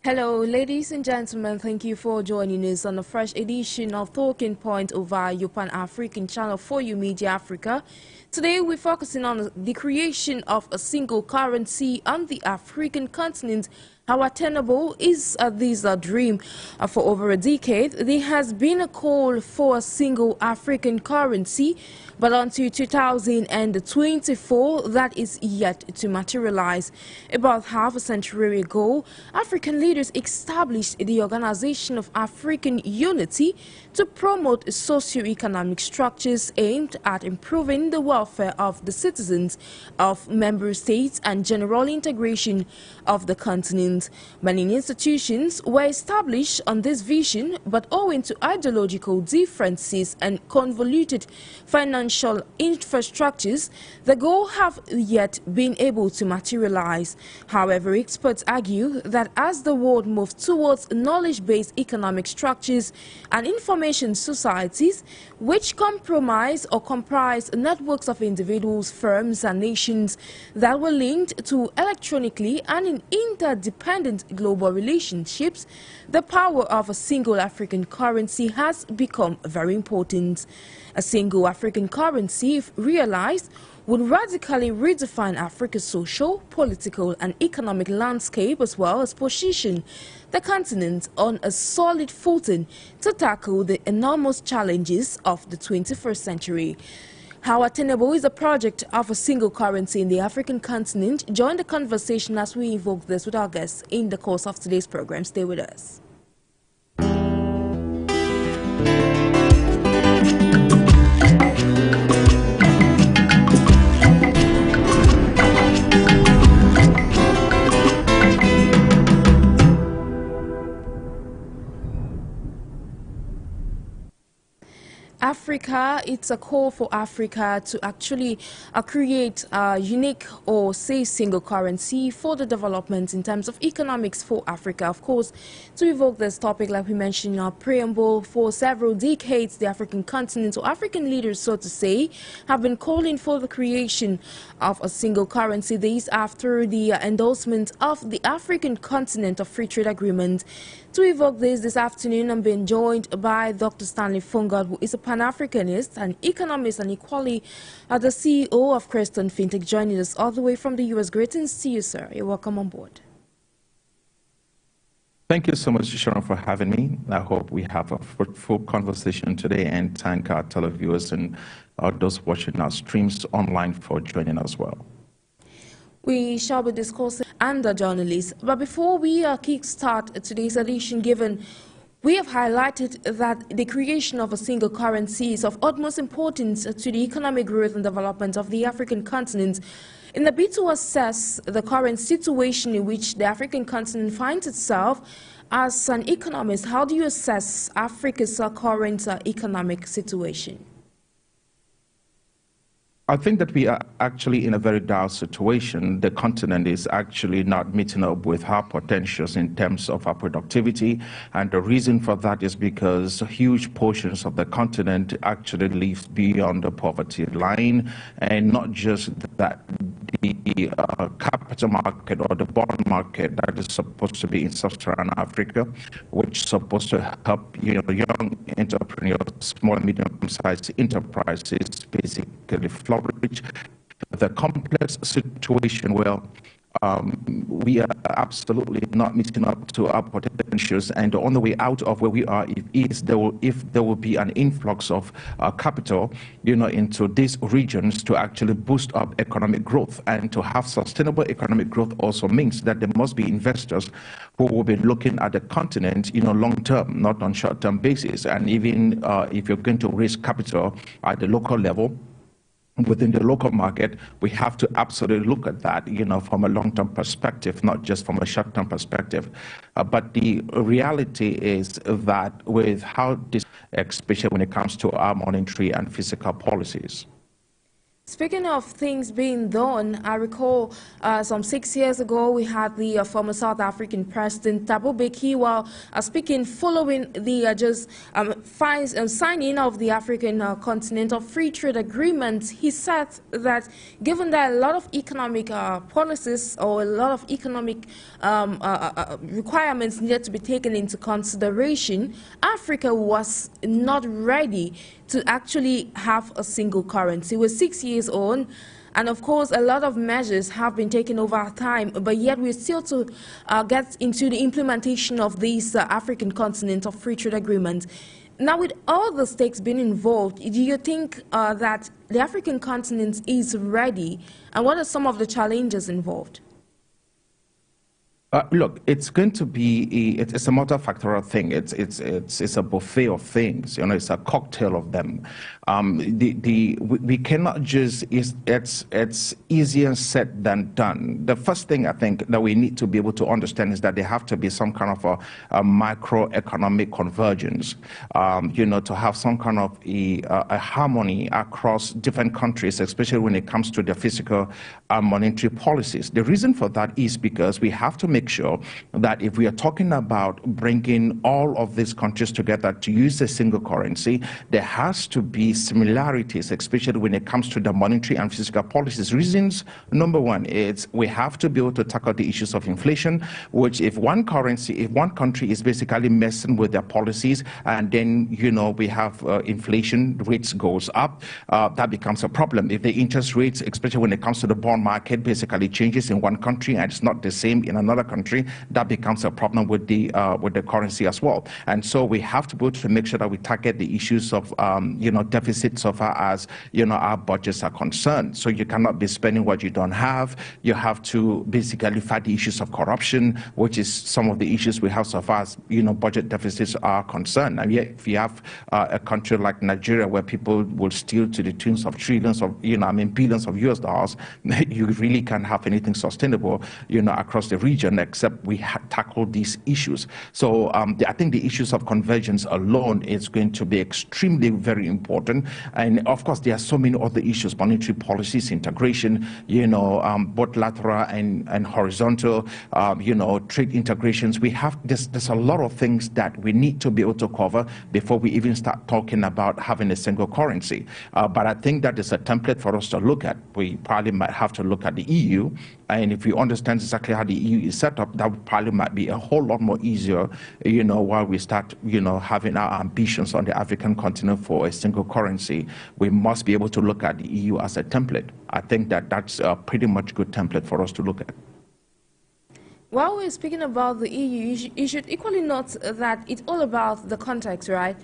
Hello, ladies and gentlemen. Thank you for joining us on a fresh edition of Talking Point over your Pan-African channel for you Media Africa. Today, we're focusing on the creation of a single currency on the African continent. How attainable is this dream? For over a decade, there has been a call for a single African currency, but until 2024, that is yet to materialize. About half a century ago, African leaders established the Organization of African Unity to promote socio-economic structures aimed at improving the welfare of the citizens of member states and general integration of the continent. Many institutions were established on this vision, but owing to ideological differences and convoluted financial infrastructures, the goal have yet been able to materialize. However, experts argue that as the world moves towards knowledge-based economic structures and information societies, which comprise networks of individuals, firms, and nations that were linked to electronically and in interdependent global relationships, the power of a single African currency has become very important. A single African currency, if realized, would radically redefine Africa's social, political, and economic landscape, as well as position the continent on a solid footing to tackle the enormous challenges of the 21st century. How attainable is the project of a single currency in the African continent? Join the conversation as we evoke this with our guests in the course of today's program. Stay with us. Africa, it's a call for Africa to actually create a unique or say single currency for the development in terms of economics for Africa. Of course, to evoke this topic, like we mentioned in our preamble, for several decades, the African continent, or African leaders, so to say, have been calling for the creation of a single currency. This after the endorsement of the African Continent of Free Trade Agreement. To evoke this afternoon, I'm being joined by Dr. Stanley FONGOD, who is a Pan-Africanist, an economist, and equally the CEO of FINTECH, joining us all the way from the U.S. Greetings to you, sir. You're welcome on board. Thank you so much, Sharon, for having me. I hope we have a fruitful conversation today, and thank our televiewers and those watching our streams online for joining us well. We shall be discussing and the journalists. But before we kickstart today's edition, given we have highlighted that the creation of a single currency is of utmost importance to the economic growth and development of the African continent. In the bid to assess the current situation in which the African continent finds itself, as an economist, how do you assess Africa's current economic situation? I think that we are actually in a very dire situation. The continent is actually not meeting up with our potentials in terms of our productivity. And the reason for that is because huge portions of the continent actually live beyond the poverty line. And not just that, the capital market or the bond market that is supposed to be in sub-Saharan Africa, which is supposed to help young entrepreneurs, small and medium-sized enterprises basically flourish. The complex situation where we are absolutely not meeting up to our potentials, and the only way out of where we are if there will be an influx of capital, into these regions to actually boost up economic growth. And to have sustainable economic growth also means that there must be investors who will be looking at the continent, long term, not on short term basis. And even if you're going to raise capital at the local level, within the local market, we have to absolutely look at that, from a long-term perspective, not just from a short-term perspective. But the reality is that with how this, especially when it comes to our monetary and fiscal policies. Speaking of things being done, I recall some 6 years ago we had the former South African President Thabo Mbeki, while speaking following the signing of the African Continental Free Trade Agreement. He said that given that a lot of economic policies or a lot of economic requirements needed to be taken into consideration, Africa was not ready to actually have a single currency. We're 6 years on, and of course a lot of measures have been taken over time, but yet we're still to get into the implementation of these African Continental Free Trade Agreement. Now, with all the stakes being involved, do you think that the African continent is ready, and what are some of the challenges involved? Look, it's going to be it's a multifactorial thing. It's a buffet of things. You know, it's a cocktail of them. We cannot just. It's easier said than done. The first thing I think that we need to be able to understand is that there have to be some kind of a microeconomic convergence. You know, to have some kind of a harmony across different countries, especially when it comes to their fiscal and monetary policies. The reason for that is because we have to make sure that if we are talking about bringing all of these countries together to use a single currency, there has to be similarities, especially when it comes to the monetary and fiscal policies. Reasons number one is we have to be able to tackle the issues of inflation, which if one country is basically messing with their policies, and then, you know, we have inflation rates goes up, that becomes a problem. If the interest rates, especially when it comes to the bond market, basically changes in one country and it's not the same in another country, that becomes a problem with the currency as well. And so we have to be able to make sure that we target the issues of you know, deficit so far as, you know, our budgets are concerned. So you cannot be spending what you don't have. You have to basically fight the issues of corruption, which is some of the issues we have so far as, you know, budget deficits are concerned. And yet, if you have a country like Nigeria where people will steal to the tunes of trillions of, you know, I mean, billions of US dollars, you really can't have anything sustainable, you know, across the region, except we tackle these issues. So I think the issues of convergence alone is going to be extremely very important. And of course, there are so many other issues: monetary policies, integration, you know, both lateral and horizontal, you know, trade integrations. We have there's a lot of things that we need to be able to cover before we even start talking about having a single currency. But I think that is a template for us to look at. We probably might have to look at the EU, and if we understand exactly how the EU is set up, that probably might be a whole lot more easier, you know, while we start, you know, having our ambitions on the African continent for a single currency. We must be able to look at the EU as a template. I think that that's a pretty much good template for us to look at. While we're speaking about the EU, you should equally note that it's all about the context, right?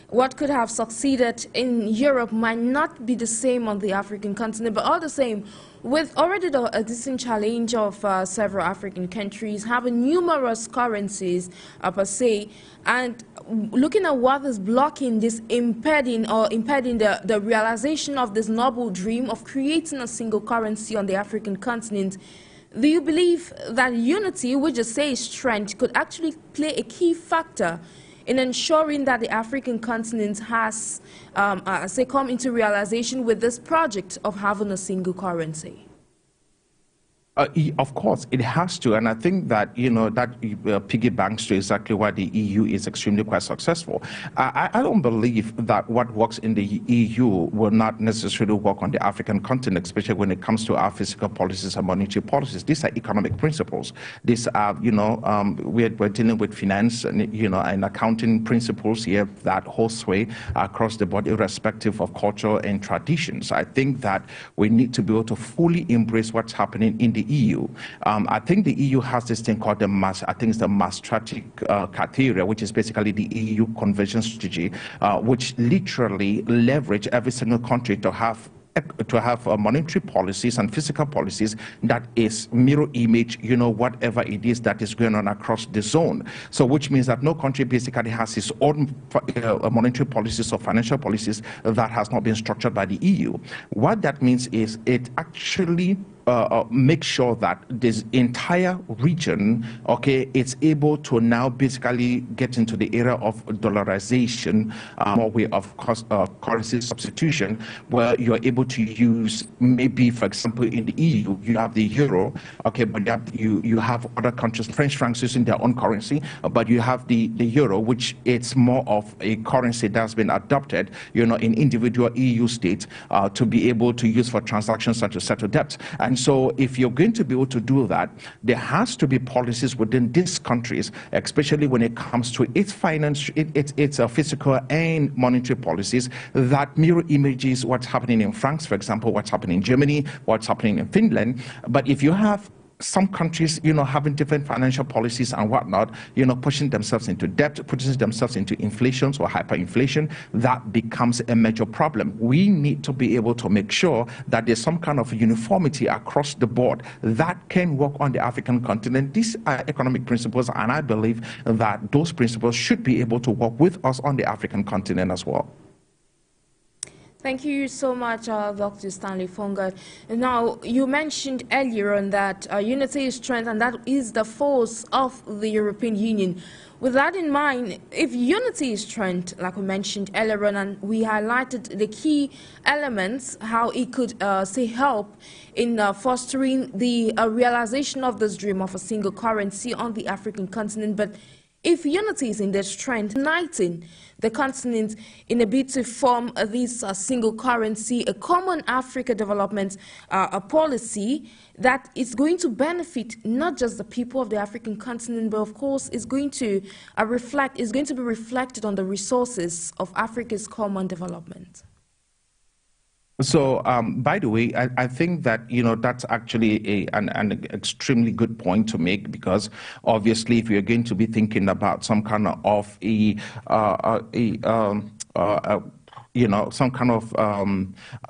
What could have succeeded in Europe might not be the same on the African continent, but all the same, with already a decent challenge of several African countries having numerous currencies per se, and looking at what is blocking this, impeding the realization of this noble dream of creating a single currency on the African continent, do you believe that unity, which you say is strength, could actually play a key factor in ensuring that the African continent has, say, come into realization with this project of having a single currency? Of course, it has to, and I think that, you know, that piggybacks to exactly why the EU is extremely quite successful. I don't believe that what works in the EU will not necessarily work on the African continent, especially when it comes to our fiscal policies and monetary policies. These are economic principles. These are, you know, we're dealing with finance and, you know, and accounting principles here that hold sway across the board, irrespective of culture and traditions. I think that we need to be able to fully embrace what's happening in the EU. I think the EU has this thing called the Maastricht criteria, which is basically the EU conversion strategy, which literally leverage every single country to have monetary policies and fiscal policies that is mirror image, you know, whatever it is that is going on across the zone. So which means that no country basically has its own monetary policies or financial policies that has not been structured by the EU. What that means is it actually make sure that this entire region, okay, it's able to now basically get into the era of dollarization, more way of currency substitution, where you're able to use, maybe, for example, in the EU, you have the euro, okay, but you have other countries, French francs using their own currency, but you have the euro, which it's more of a currency that's been adopted, in individual EU states to be able to use for transactions and to settle debts. And so if you're going to be able to do that, there has to be policies within these countries, especially when it comes to its finance, its physical and monetary policies that mirror images what's happening in France, for example, what's happening in Germany, what's happening in Finland. But if you have some countries, having different financial policies and whatnot, pushing themselves into debt, pushing themselves into inflation or hyperinflation, that becomes a major problem. We need to be able to make sure that there's some kind of uniformity across the board that can work on the African continent. These are economic principles, and I believe that those principles should be able to work with us on the African continent as well. Thank you so much, Dr. Stanley FONGOD. Now, you mentioned earlier on that unity is strength, and that is the force of the European Union. With that in mind, if unity is strength, like we mentioned earlier on, and we highlighted the key elements, how it could help in fostering the realization of this dream of a single currency on the African continent. But if unity is in their strength, uniting the continent in a bid to form this single currency, a common Africa development policy that is going to benefit not just the people of the African continent, but of course is going to be reflected on the resources of Africa's common development. So, by the way, I think that, that's actually an extremely good point to make, because obviously if you're going to be thinking about some kind of some kind of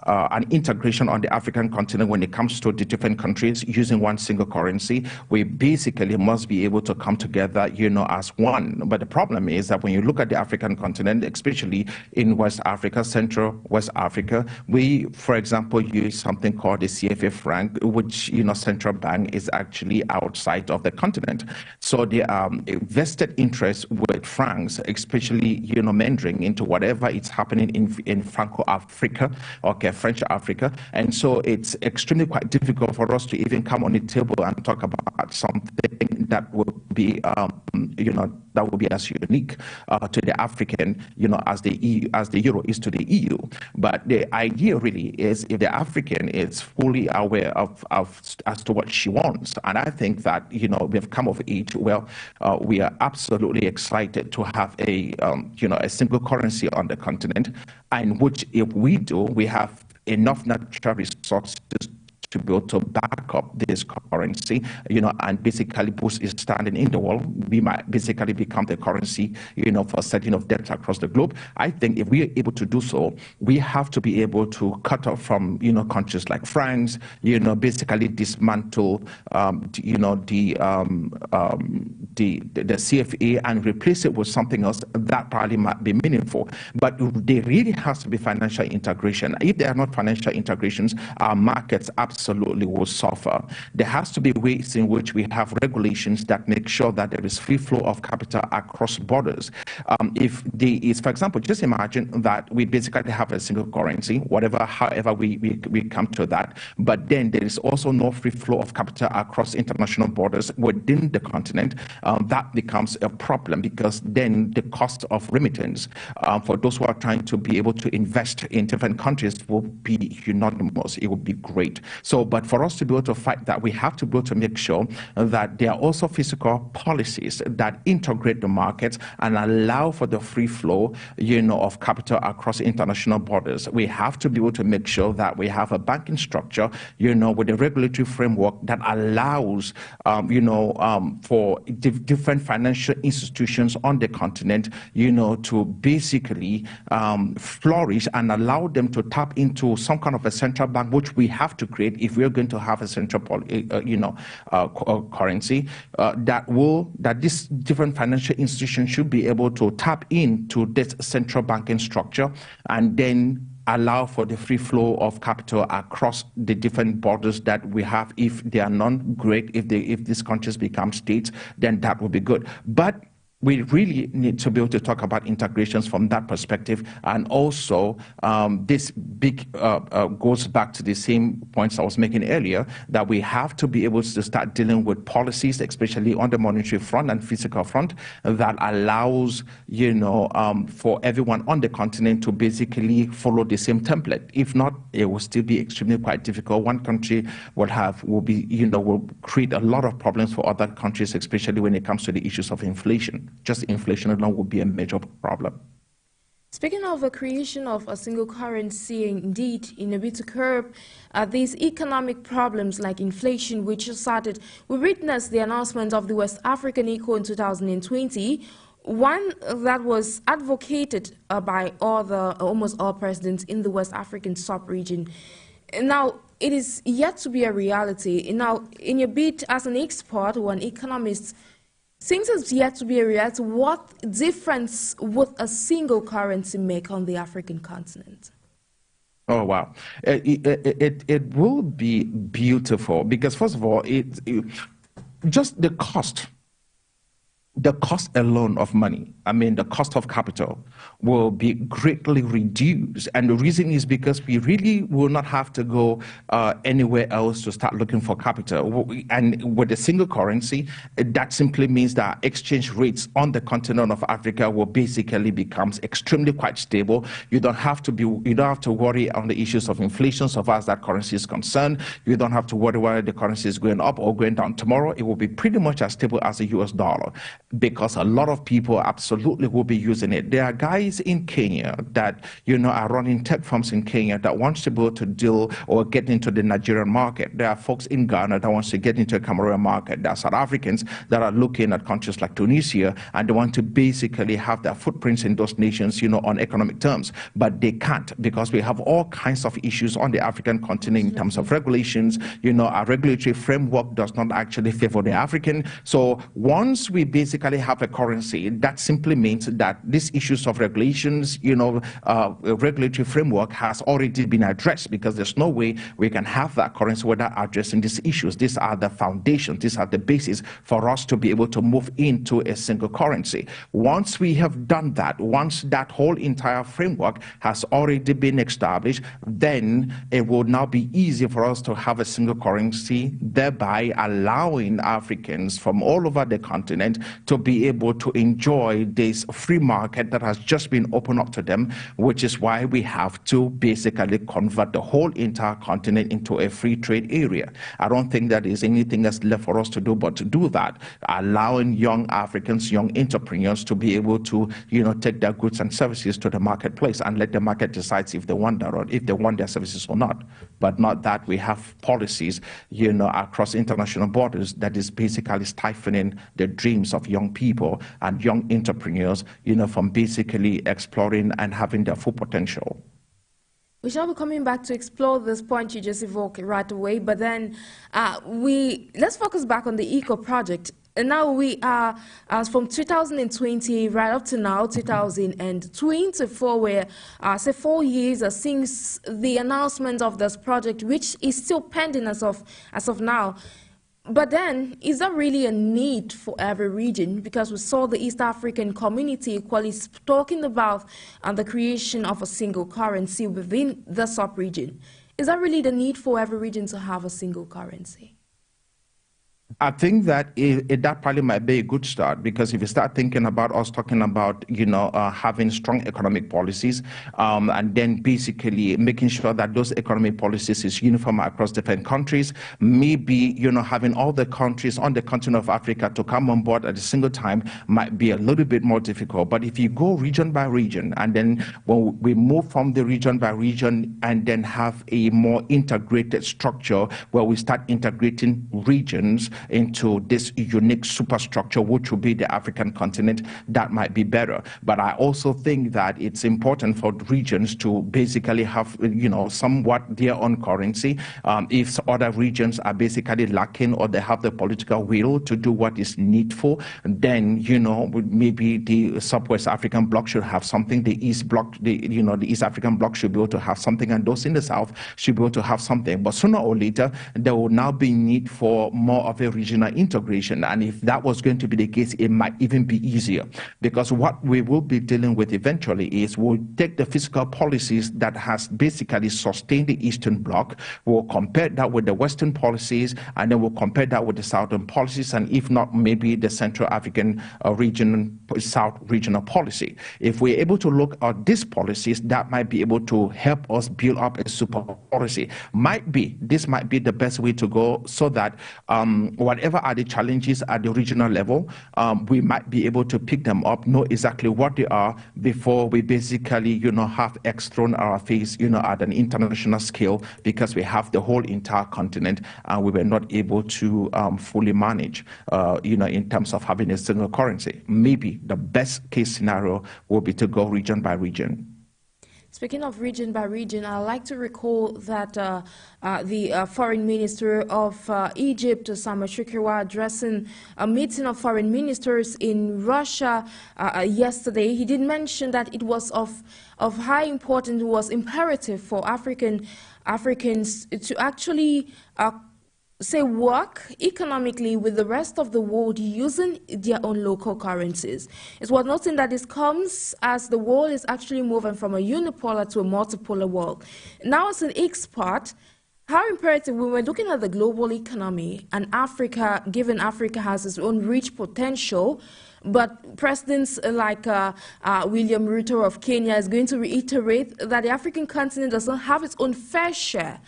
an integration on the African continent when it comes to the different countries using one single currency, we basically must be able to come together, as one. But the problem is that when you look at the African continent, especially in West Africa, Central West Africa, we, for example, use something called the CFA franc, which, central bank is actually outside of the continent. So there are vested interests with francs, especially, mentoring into whatever is happening in Franco-Africa, okay, French Africa. And so it's extremely quite difficult for us to even come on the table and talk about something that will be, that will be as unique to the African, as the EU, as the euro is to the EU. But the idea really is if the African is fully aware of as to what she wants. And I think that, we've come of age. Well, we are absolutely excited to have a single currency on the continent, and which, if we do, we have enough natural resources to be able to back up this currency, and basically boost its standing in the world. We might basically become the currency, for setting of debt across the globe. I think if we are able to do so, we have to be able to cut off from, countries like France, basically dismantle, the CFA and replace it with something else that probably might be meaningful. But there really has to be financial integration. If there are not financial integrations, our markets absolutely will suffer. There has to be ways in which we have regulations that make sure that there is free flow of capital across borders. If there is, for example, just imagine that we basically have a single currency, however we come to that, but then there is also no free flow of capital across international borders within the continent. That becomes a problem, because then the cost of remittance for those who are trying to be able to invest in different countries will be unanimous. It will be great. So, but for us to be able to fight that, we have to be able to make sure that there are also fiscal policies that integrate the markets and allow for the free flow, of capital across international borders. We have to be able to make sure that we have a banking structure, with a regulatory framework that allows, for different financial institutions on the continent, to basically flourish and allow them to tap into some kind of a central bank, which we have to create if we're going to have a central, currency that these different financial institutions should be able to tap into this central banking structure and then allow for the free flow of capital across the different borders that we have. If they are non-great, if these countries become states, then that would be good. But we really need to be able to talk about integrations from that perspective. And also, this big goes back to the same points I was making earlier, that we have to be able to start dealing with policies, especially on the monetary front and physical front, that allows, for everyone on the continent to basically follow the same template. If not, it will still be extremely quite difficult. One country will create a lot of problems for other countries, especially when it comes to the issues of inflation. Just inflation alone would be a major problem. Speaking of the creation of a single currency, indeed, in a bid to curb these economic problems like inflation, which started, we witnessed the announcement of the West African ECO in 2020, one that was advocated by almost all presidents in the West African sub-region. Now, it is yet to be a reality. Now, in your bid as an expert or an economist, since it's yet to be a reality, what difference would a single currency make on the African continent? Oh, wow. It will be beautiful because, first of all, just the cost alone of money, the cost of capital, will be greatly reduced. And the reason is because we really will not have to go anywhere else to start looking for capital. And with a single currency, that simply means that exchange rates on the continent of Africa will basically become extremely quite stable. You don't have to worry on the issues of inflation so far as that currency is concerned. You don't have to worry whether the currency is going up or going down tomorrow. It will be pretty much as stable as the US dollar, because a lot of people absolutely will be using it. There are guys in Kenya that, are running tech firms in Kenya that wants to be able to deal or get into the Nigerian market. There are folks in Ghana that wants to get into the Cameroon market. There are South Africans that are looking at countries like Tunisia, and they want to basically have their footprints in those nations, on economic terms. But they can't, because we have all kinds of issues on the African continent in terms of regulations. Our regulatory framework does not actually favor the African. So once we basically have a currency, that simply means that these issues of regulations, regulatory framework has already been addressed, because there's no way we can have that currency without addressing these issues. These are the foundations, these are the basis for us to be able to move into a single currency. Once we have done that, once that whole entire framework has already been established, then it will now be easy for us to have a single currency, thereby allowing Africans from all over the continent to be able to enjoy this free market that has just been opened up to them, which is why we have to basically convert the whole entire continent into a free trade area. I don't think that is anything that's left for us to do but to do that, allowing young Africans, young entrepreneurs to be able to, take their goods and services to the marketplace and let the market decide if they want that or if they want their services or not. But not that we have policies, across international borders that is basically stifling the dreams of young people and young entrepreneurs, from basically exploring and having their full potential. We shall be coming back to explore this point you just evoked right away, but then let's focus back on the ECO project. And now we are, from 2020 right up to now, 2024, where, say 4 years since the announcement of this project, which is still pending as of now. But then, is there really a need for every region? Because we saw the East African community equally talking about the creation of a single currency within the sub-region. Is there really the need for every region to have a single currency? I think that that probably might be a good start, because if you start thinking about us talking about, having strong economic policies, and then basically making sure that those economic policies is uniform across different countries, maybe, having all the countries on the continent of Africa to come on board at a single time might be a little bit more difficult. But if you go region by region, and then when we move from the region by region and then have a more integrated structure where we start integrating regions, into this unique superstructure, which will be the African continent, that might be better. But I also think that it's important for regions to basically have, somewhat their own currency. If other regions are basically lacking or they have the political will to do what is needful, then, maybe the Sub-West African bloc should have something, the East bloc, the East African bloc should be able to have something, and those in the South should be able to have something. But sooner or later, there will now be need for more of a regional integration. And if that was going to be the case, it might even be easier, because what we will be dealing with eventually is we'll take the fiscal policies that has basically sustained the Eastern bloc, we'll compare that with the Western policies, and then we'll compare that with the Southern policies, and if not, maybe the Central African region, South regional policy. If we're able to look at these policies, that might be able to help us build up a super policy. This might be the best way to go, so that whatever are the challenges at the regional level, we might be able to pick them up, know exactly what they are before we basically, have X thrown our face, at an international scale, because we have the whole entire continent and we were not able to fully manage, in terms of having a single currency. Maybe the best case scenario will be to go region by region. Speaking of region by region, I'd like to recall that the Foreign Minister of Egypt, Sameh Shoukry, addressing a meeting of foreign ministers in Russia yesterday, he did mention that it was of high importance, it was imperative for Africans to actually work economically with the rest of the world using their own local currencies. It's worth noting that this comes as the world is actually moving from a unipolar to a multipolar world. Now, as an expert, how imperative, when we're looking at the global economy and Africa, given Africa has its own rich potential, but presidents like William Ruto of Kenya is going to reiterate that the African continent does not have its own fair share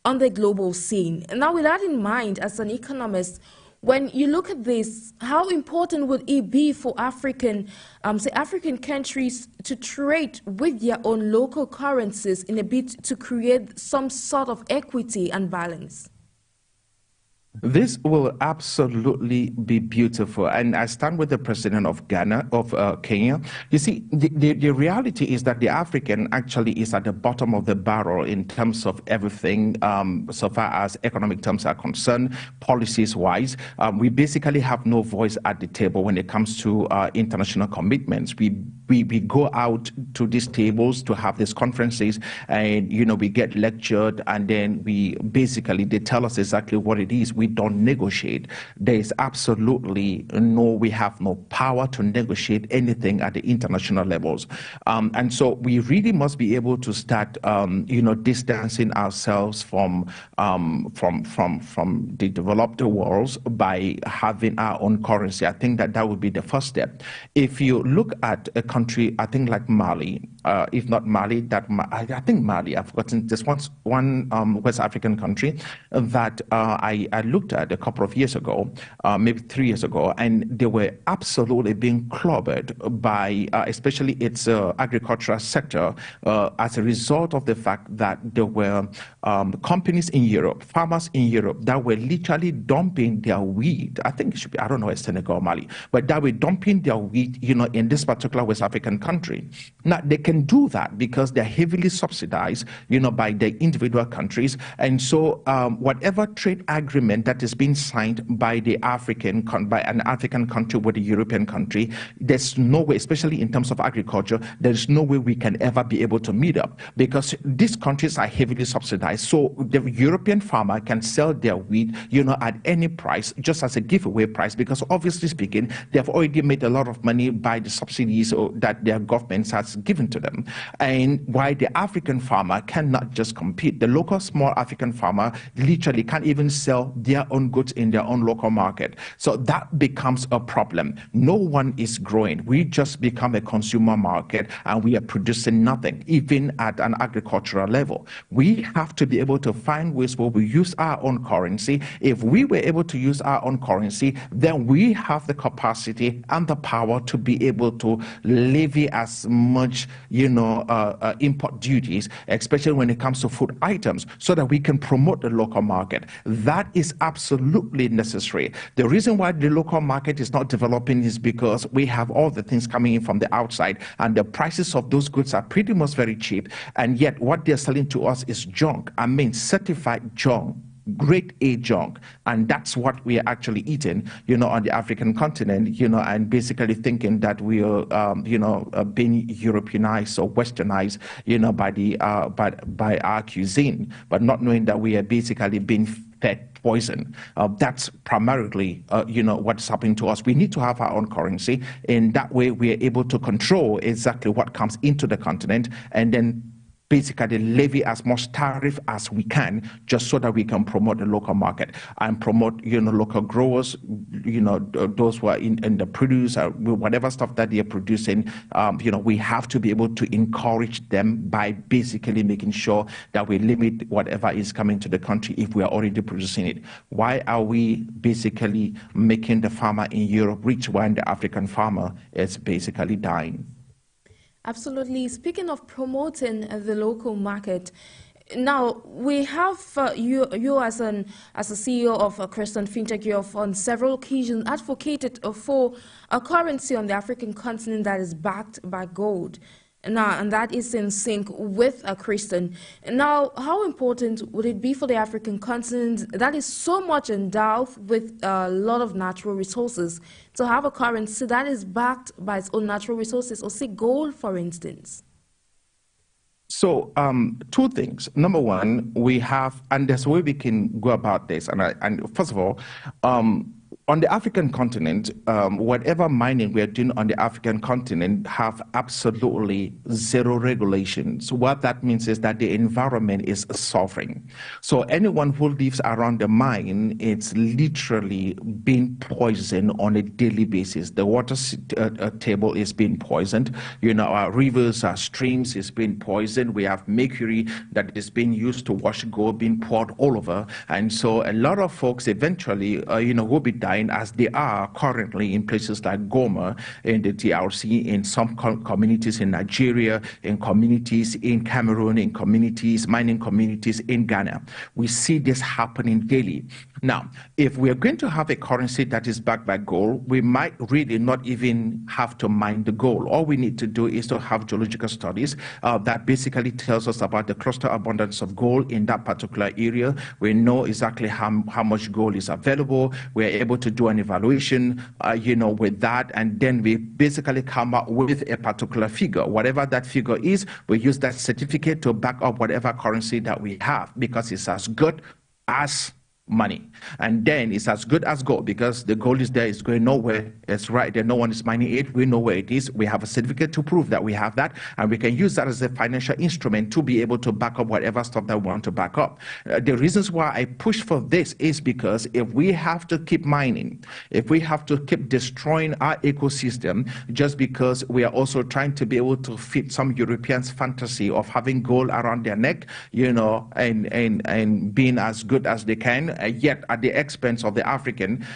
on the global scene. And now, with that in mind, as an economist, when you look at this, how important would it be for African countries to trade with their own local currencies in a bid to create some sort of equity and balance? This will absolutely be beautiful. And I stand with the president of Kenya. You see, the reality is that the African actually is at the bottom of the barrel in terms of everything, so far as economic terms are concerned, policies-wise. We basically have no voice at the table when it comes to international commitments. We go out to these tables to have these conferences, and we get lectured, and then they tell us exactly what it is. We don't negotiate. There is absolutely we have no power to negotiate anything at the international levels. And so we really must be able to start, distancing ourselves from the developed worlds by having our own currency. I think that would be the first step. If you look at a country, I think like Mali, if not Mali, I think Mali, I've forgotten, there's one West African country that I looked at a couple of years ago, maybe 3 years ago, and they were absolutely being clobbered by especially its agricultural sector as a result of the fact that there were companies in Europe, farmers in Europe, that were literally dumping their wheat. I think it should be, I don't know, it's Senegal or Mali, but that were dumping their wheat, in this particular West African country. Now, they can do that because they're heavily subsidized, by the individual countries. And so whatever trade agreement that is being signed by an African country with a European country, there's no way, especially in terms of agriculture, there's no way we can ever be able to meet up, because these countries are heavily subsidized. So the European farmer can sell their wheat, at any price, just as a giveaway price, because obviously speaking, they've already made a lot of money by the subsidies that their governments has given to them. And why the African farmer cannot just compete. The local small African farmer literally can't even sell their own goods in their own local market. So that becomes a problem. No one is growing. We just become a consumer market, and we are producing nothing, even at an agricultural level. We have to be able to find ways where we use our own currency. If we were able to use our own currency, then we have the capacity and the power to be able to levy as much, import duties, especially when it comes to food items, so that we can promote the local market. That is absolutely necessary. The reason why the local market is not developing is because we have all the things coming in from the outside, and the prices of those goods are pretty much very cheap, and yet what they're selling to us is junk. I mean, certified junk, grade A junk, and that's what we are actually eating, on the African continent, and basically thinking that we are, being Europeanized or Westernized, by our cuisine, but not knowing that we are basically being fed poison. That's primarily, what's happening to us. We need to have our own currency. In that way, we are able to control exactly what comes into the continent, and then basically levy as much tariff as we can, just so that we can promote the local market and promote, local growers, those who are in the produce, whatever stuff that they're producing. We have to be able to encourage them by basically making sure that we limit whatever is coming to the country if we are already producing it. Why are we basically making the farmer in Europe rich when the African farmer is basically dying? Absolutely. Speaking of promoting the local market, now we have you as a CEO of Christian FinTech, you have on several occasions advocated for a currency on the African continent that is backed by gold. Now, and that is in sync with a Christian. Now, how important would it be for the African continent that is so much endowed with a lot of natural resources to have a currency that is backed by its own natural resources, or say gold, for instance? So, two things. Number one, we have, and there's a way we can go about this. And first of all, on the African continent, whatever mining we are doing on the African continent have absolutely zero regulations. What that means is that the environment is sovereign. So anyone who lives around the mine, it's literally being poisoned on a daily basis. The water table is being poisoned. Our rivers, our streams is being poisoned. We have mercury that is being used to wash gold being poured all over. And so a lot of folks eventually, will be dying, as they are currently in places like Goma, in the DRC, in some communities in Nigeria, in communities in Cameroon, in communities, mining communities in Ghana. We see this happening daily. Now, if we are going to have a currency that is backed by gold, we might really not even have to mine the gold. All we need to do is to have geological studies that basically tells us about the cluster abundance of gold in that particular area. We know exactly how much gold is available. We're able to do an evaluation, with that, and then we basically come up with a particular figure. Whatever that figure is, we use that certificate to back up whatever currency that we have, because it's as good as money. And then it's as good as gold, because the gold is there, it's going nowhere. It's right there, no one is mining it. We know where it is. We have a certificate to prove that we have that, and we can use that as a financial instrument to be able to back up whatever stuff that we want to back up. The reasons why I push for this is because if we have to keep mining, if we have to keep destroying our ecosystem just because we are also trying to be able to fit some Europeans' fantasy of having gold around their neck, and being as good as they can, yet at the expense of the African,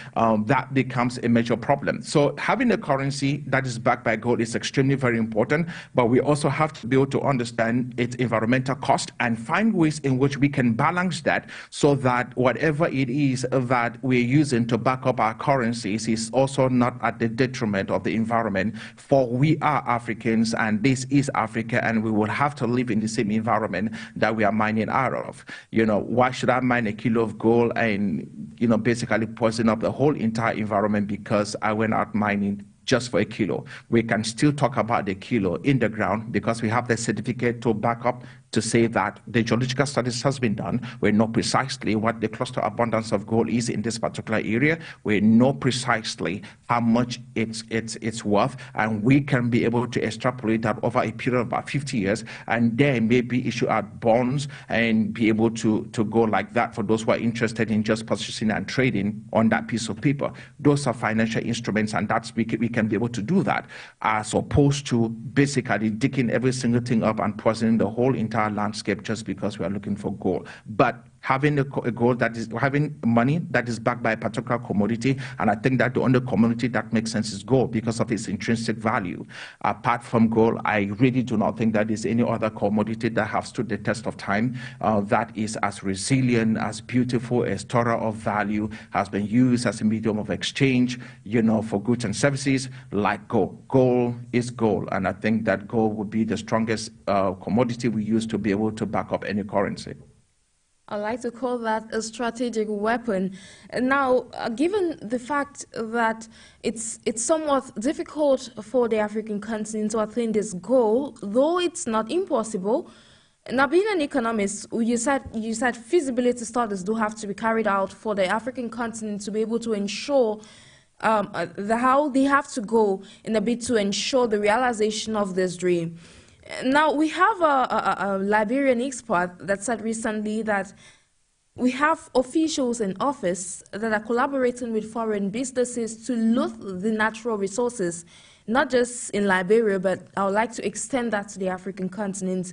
that becomes a major problem. So having a currency that is backed by gold is extremely very important, but we also have to be able to understand its environmental cost and find ways in which we can balance that, so that whatever it is that we're using to back up our currencies is also not at the detriment of the environment. For we are Africans, and this is Africa, and we will have to live in the same environment that we are mining out of. Why should I mine a kilo of gold and basically poison up the whole entire environment because I went out mining just for a kilo? We can still talk about the kilo in the ground because we have the certificate to back up, to say that the geological studies has been done. We know precisely what the cluster abundance of gold is in this particular area. We know precisely how much it's worth, and we can be able to extrapolate that over a period of about 50 years, and then maybe issue out bonds and be able to go like that for those who are interested in just purchasing and trading on that piece of paper. Those are financial instruments, and we can be able to do that, as opposed to basically digging every single thing up and poisoning the whole entire landscape just because we are looking for gold. But having a goal that is having money that is backed by a particular commodity. And I think that the only commodity that makes sense is gold because of its intrinsic value. Apart from gold, I really do not think that there's any other commodity that has stood the test of time that is as resilient, as beautiful, a store of value, has been used as a medium of exchange, for goods and services like gold. Gold is gold, and I think that gold would be the strongest commodity we use to be able to back up any currency. I like to call that a strategic weapon. Now, given the fact that it's somewhat difficult for the African continent to attain this goal, though it's not impossible. Now, being an economist, you said feasibility studies do have to be carried out for the African continent to be able to ensure how they have to go in a bit to ensure the realization of this dream. Now, we have a Liberian expert that said recently that we have officials in office that are collaborating with foreign businesses to loot the natural resources, not just in Liberia, but I would like to extend that to the African continent.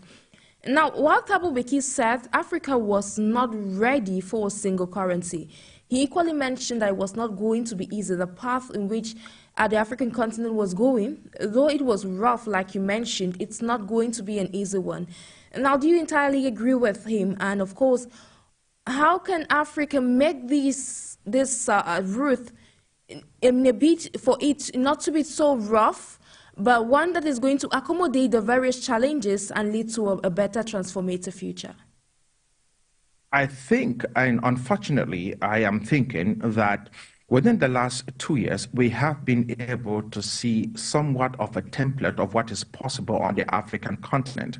Now, while Thabo Mbeki said Africa was not ready for a single currency, he equally mentioned that it was not going to be easy. The path in which the African continent was going, though it was rough, like you mentioned, it's not going to be an easy one. Now, do you entirely agree with him? And of course, how can Africa make this route in a bit for it not to be so rough, but one that is going to accommodate the various challenges and lead to a better transformative future? I think, and unfortunately, I am thinking that within the last 2 years, we have been able to see somewhat of a template of what is possible on the African continent.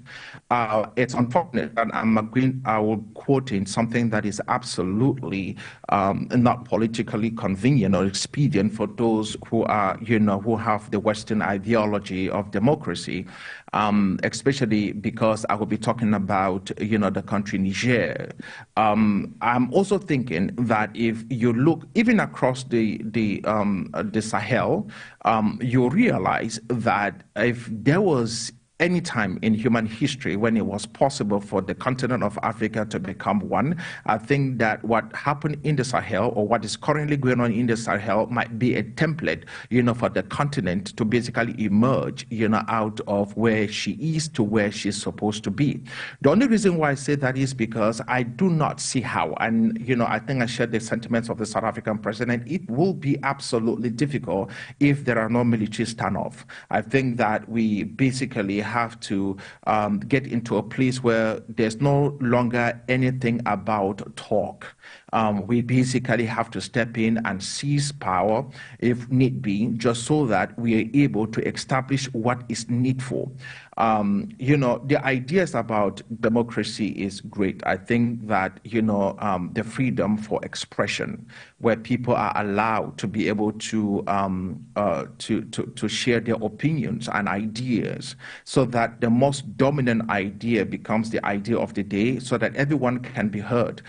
It's unfortunate, and I will quote in something that is absolutely not politically convenient or expedient for those who are, who have the Western ideology of democracy, especially because I will be talking about, the country Niger. I'm also thinking that if you look even across the Sahel, you realize that if there was any time in human history when it was possible for the continent of Africa to become one, I think that what happened in the Sahel, or what is currently going on in the Sahel, might be a template, for the continent to basically emerge, out of where she is to where she's supposed to be. The only reason why I say that is because I do not see how, and, I think I share the sentiments of the South African president. It will be absolutely difficult if there are no military standoff. I think that we basically have to get into a place where there's no longer anything about talk. We basically have to step in and seize power if need be, just so that we are able to establish what is needful. The ideas about democracy is great. I think that, the freedom for expression, where people are allowed to be able to share their opinions and ideas, so that the most dominant idea becomes the idea of the day, so that everyone can be heard.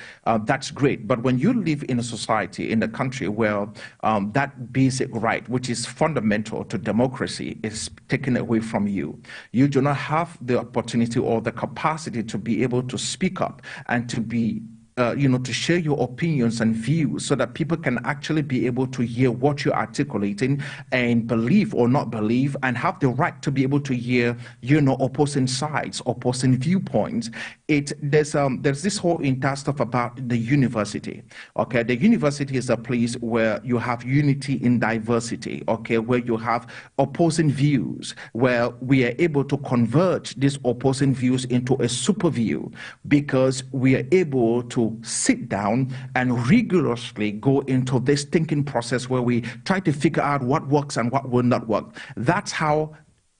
That's great. But when you live in a society, in a country where that basic right, which is fundamental to democracy, is taken away from you, you do not have the opportunity or the capacity to be able to speak up and to be to share your opinions and views, so that people can actually be able to hear what you're articulating and believe or not believe, and have the right to be able to hear, opposing sides, opposing viewpoints. There's this whole entire stuff about the university. Okay, the university is a place where you have unity in diversity. Okay, where you have opposing views, where we are able to convert these opposing views into a super view, because we are able to sit down and rigorously go into this thinking process where we try to figure out what works and what will not work. That's how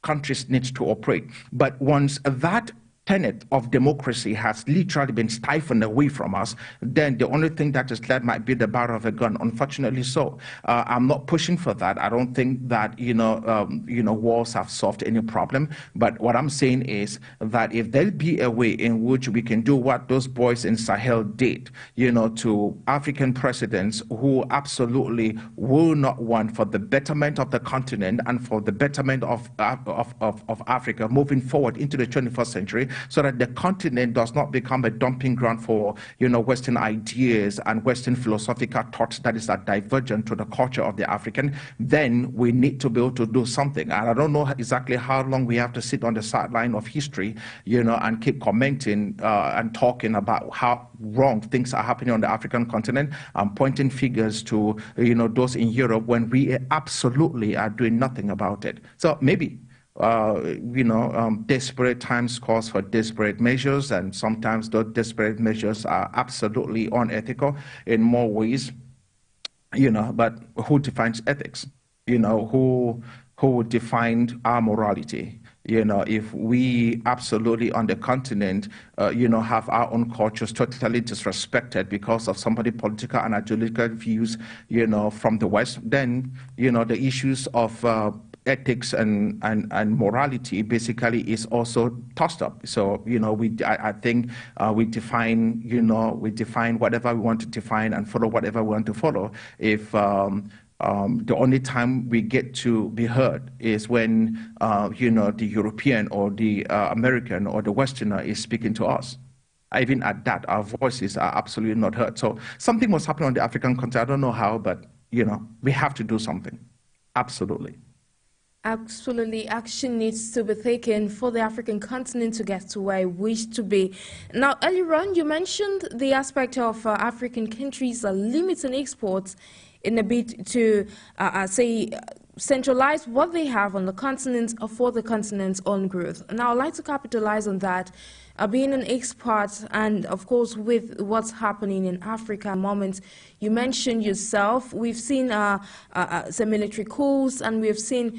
countries need to operate. But once that tenet of democracy has literally been stifled away from us, then the only thing that is left might be the barrel of a gun. Unfortunately so. I'm not pushing for that. I don't think that, wars have solved any problem. But what I'm saying is that if there'll be a way in which we can do what those boys in Sahel did, to African presidents who absolutely will not want for the betterment of the continent and for the betterment of Africa moving forward into the 21st century, so that the continent does not become a dumping ground for, Western ideas and Western philosophical thoughts that is divergent to the culture of the African, then we need to be able to do something. And I don't know exactly how long we have to sit on the sideline of history, and keep commenting and talking about how wrong things are happening on the African continent and pointing figures to, those in Europe when we absolutely are doing nothing about it. So maybe, desperate times calls for desperate measures, and sometimes those desperate measures are absolutely unethical in more ways, but who defines ethics? Who would define our morality? If we absolutely on the continent, have our own cultures totally disrespected because of somebody's political and ideological views, from the West, then, the issues of ethics and morality basically is also tossed up. So, I think we define, we define whatever we want to define and follow whatever we want to follow. If the only time we get to be heard is when, the European or the American or the Westerner is speaking to us. Even at that, our voices are absolutely not heard. So something must happen on the African continent. I don't know how, but, we have to do something. Absolutely. Absolutely, action needs to be taken for the African continent to get to where it wishes to be. Now, earlier on, you mentioned the aspect of African countries limiting exports in a bid to, centralize what they have on the continent for the continent's own growth. Now, I'd like to capitalize on that. Being an expert and, of course, with what's happening in Africa at the moment, you mentioned yourself, we've seen some military coups and we've seen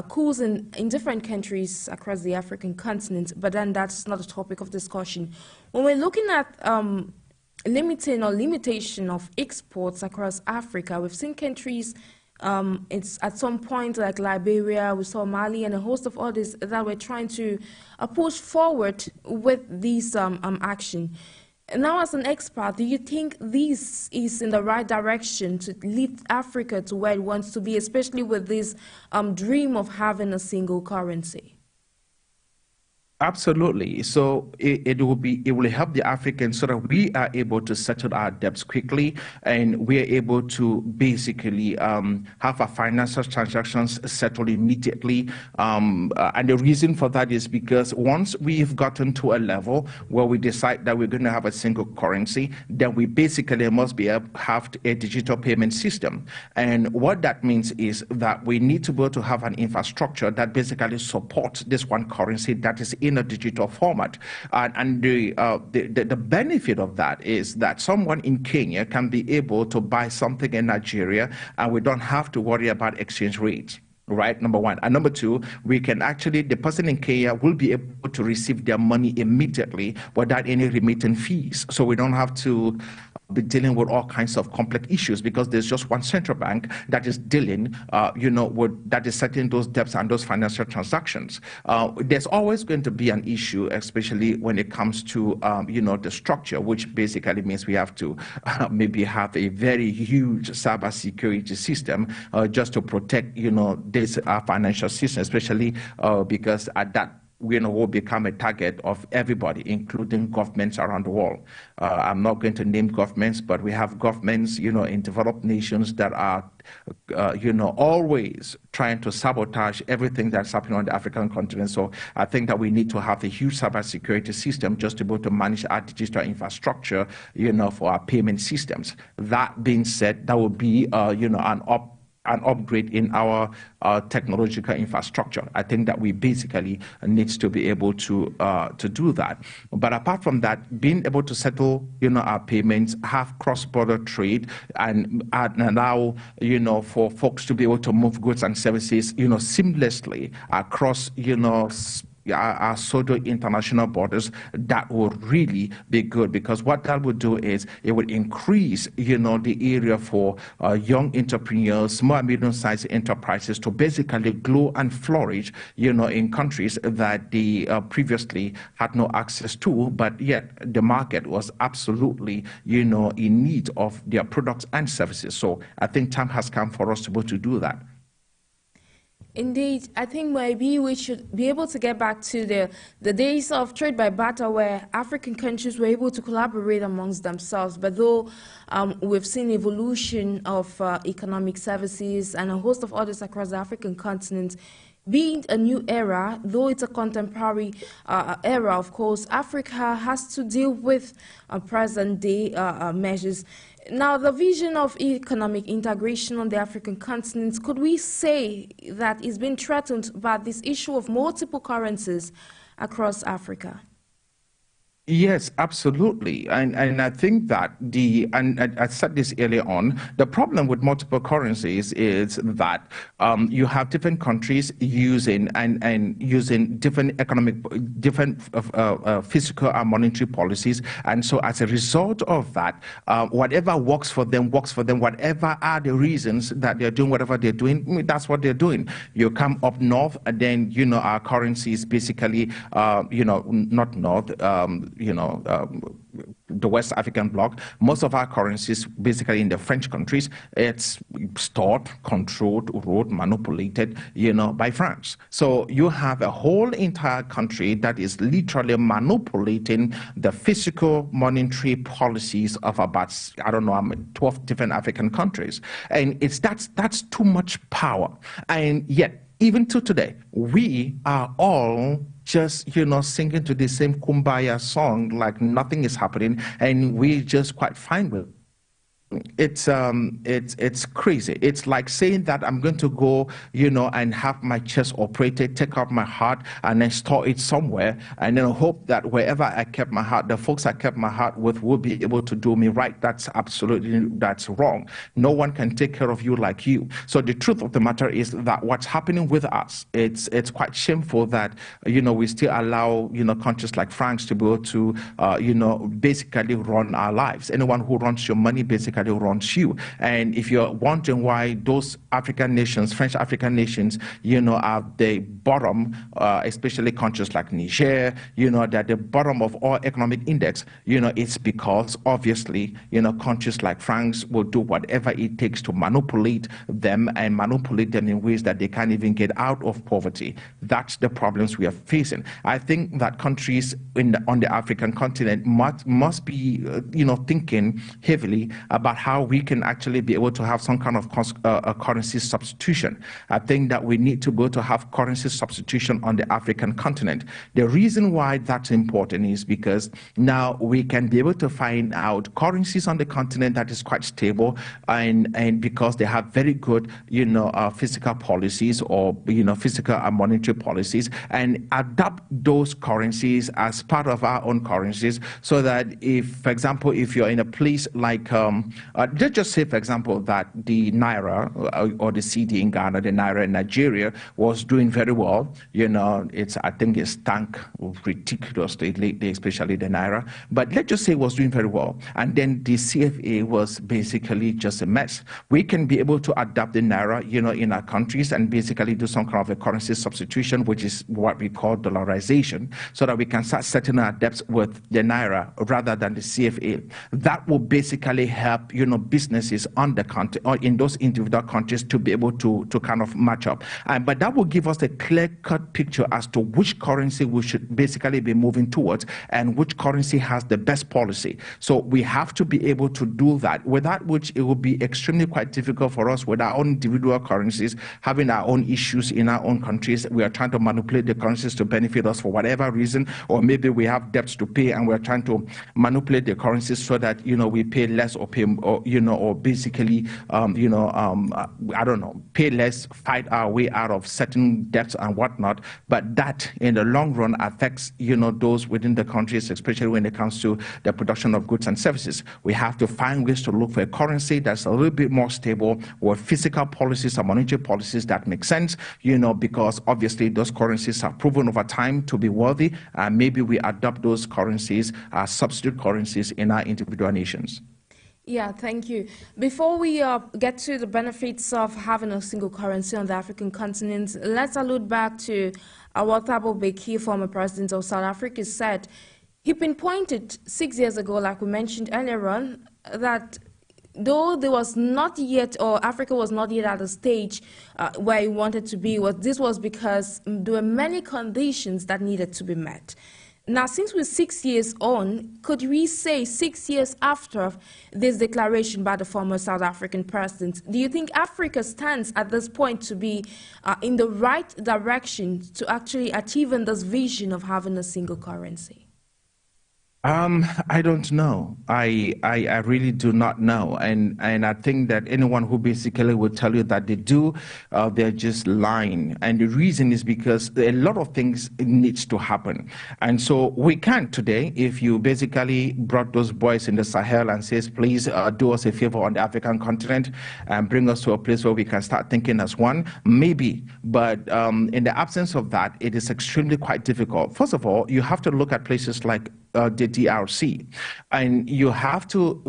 coups in different countries across the African continent, but then that's not a topic of discussion. When we're looking at limiting or limitation of exports across Africa, we've seen countries it's at some point like Liberia, we saw Mali, and a host of others that were trying to push forward with these action. Now, as an expert, do you think this is in the right direction to lead Africa to where it wants to be, especially with this dream of having a single currency? Absolutely. So it will help the Africans so that we are able to settle our debts quickly, and we are able to basically have our financial transactions settled immediately. And the reason for that is because once we've gotten to a level where we decide that we're going to have a single currency, then we basically must be able to have a digital payment system. And what that means is that we need to be able to have an infrastructure that basically supports this one currency that is in a digital format. And the benefit of that is that someone in Kenya can be able to buy something in Nigeria, and we don't have to worry about exchange rates. Right, number one. And number two, we can actually, the person in Kenya will be able to receive their money immediately without any remitting fees. So we don't have to be dealing with all kinds of complex issues, because there's just one central bank that is dealing, that is settling those debts and those financial transactions. There's always going to be an issue, especially when it comes to, the structure, which basically means we have to maybe have a very huge cybersecurity system just to protect, this financial system, especially because at that will become a target of everybody, including governments around the world. I'm not going to name governments, but we have governments, in developed nations that are, always trying to sabotage everything that's happening on the African continent. So I think that we need to have a huge cybersecurity system just to be able to manage our digital infrastructure, for our payment systems. That being said, that would be, an upgrade in our technological infrastructure. I think that we basically needs to be able to do that. But apart from that, being able to settle, our payments, have cross-border trade, and allow, for folks to be able to move goods and services, seamlessly across, our sort of international borders, that would really be good, because what that would do is it would increase, the area for young entrepreneurs, small and medium-sized enterprises to basically grow and flourish, in countries that they previously had no access to, but yet the market was absolutely, in need of their products and services. So I think time has come for us to be able to do that. Indeed, I think maybe we should be able to get back to the days of trade by barter where African countries were able to collaborate amongst themselves. But though we've seen evolution of economic services and a host of others across the African continent, being a new era, though it's a contemporary era, of course, Africa has to deal with present-day measures. Now, the vision of economic integration on the African continent, could we say that it's been threatened by this issue of multiple currencies across Africa? Yes, absolutely. And I think that and I said this earlier on, the problem with multiple currencies is that you have different countries using using different physical and monetary policies. And so as a result of that, whatever works for them, whatever are the reasons that they're doing whatever they're doing, that's what they're doing. You come up north, and then, our currency is basically, not north, the West African bloc. Most of our currencies, basically in the French countries, it's stored, controlled, ruled, manipulated, by France. So you have a whole entire country that is literally manipulating the physical monetary policies of about, 12 different African countries. And that's too much power. And yet, even to today, we are all just, singing to the same Kumbaya song like nothing is happening, and we just quite fine with it. It's crazy. It's like saying that I'm going to go, and have my chest operated, take out my heart, and then store it somewhere, and then hope that wherever I kept my heart, the folks I kept my heart with will be able to do me right. That's wrong. No one can take care of you like you. So the truth of the matter is that what's happening with us, it's quite shameful that, we still allow, countries like France to be able to, basically run our lives. Anyone who runs your money basically runs you. And if you're wondering why those African nations, French African nations, are the bottom, especially countries like Niger, they're the bottom of all economic index, it's because obviously, countries like France will do whatever it takes to manipulate them in ways that they can't even get out of poverty. That's the problems we are facing. I think that countries on the African continent must be, thinking heavily about how we can actually be able to have some kind of currency substitution. I think that we need to be able to have currency substitution on the African continent. The reason why that's important is because now we can be able to find out currencies on the continent that is quite stable, and because they have very good, physical policies or, physical and monetary policies, and adapt those currencies as part of our own currencies, so that if, for example, if you're in a place like, let's just say, for example, that the Naira or the CD in Ghana, the Naira in Nigeria was doing very well. I think it's tanked ridiculously lately, especially the Naira. But let's just say it was doing very well. And then the CFA was basically just a mess. We can be able to adapt the Naira, in our countries and basically do some kind of a currency substitution, which is what we call dollarization, so that we can start setting our debts with the Naira rather than the CFA. That will basically help, businesses on the country or in those individual countries to be able to kind of match up. But that will give us a clear-cut picture as to which currency we should basically be moving towards and which currency has the best policy. So we have to be able to do that, without which it will be extremely quite difficult for us with our own individual currencies, having our own issues in our own countries. We are trying to manipulate the currencies to benefit us for whatever reason, or maybe we have debts to pay and we're trying to manipulate the currencies so that, we pay less or pay, or basically, I don't know, pay less, fight our way out of certain debts and whatnot. But that, in the long run, affects, those within the countries, especially when it comes to the production of goods and services. We have to find ways to look for a currency that's a little bit more stable, with physical policies and monetary policies that make sense, because obviously those currencies have proven over time to be worthy, and maybe we adopt those currencies as substitute currencies in our individual nations. Yeah, thank you. Before we get to the benefits of having a single currency on the African continent, let's allude back to what Thabo Mbeki, former president of South Africa, said. He pinpointed 6 years ago, like we mentioned earlier on, that though there was not yet, or Africa was not yet at a stage where it wanted to be, this was because there were many conditions that needed to be met. Now, since we're 6 years on, could we say 6 years after this declaration by the former South African president, do you think Africa stands at this point to be in the right direction to actually achieving this vision of having a single currency? I don't know. I really do not know. And I think that anyone who basically will tell you that they do, they're just lying. And the reason is because a lot of things needs to happen. And so we can't today, if you basically brought those boys in the Sahel and says, please do us a favor on the African continent and bring us to a place where we can start thinking as one, maybe. But in the absence of that, it is extremely quite difficult. First of all, you have to look at places like the DRC, and you have to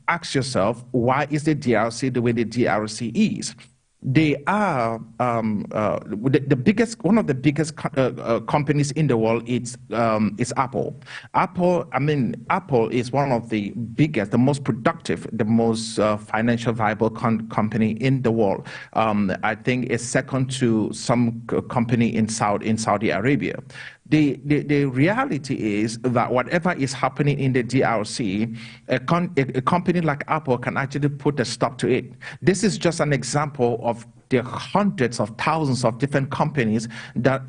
ask yourself, why is the DRC the way the DRC is? They are the biggest, one of the biggest companies in the world. It's Apple. Apple is one of the biggest, the most productive, the most financial viable company in the world. I think it's second to some company in Saudi Arabia. The reality is that whatever is happening in the DRC, a company like Apple can actually put a stop to it. This is just an example of the hundreds of thousands of different companies that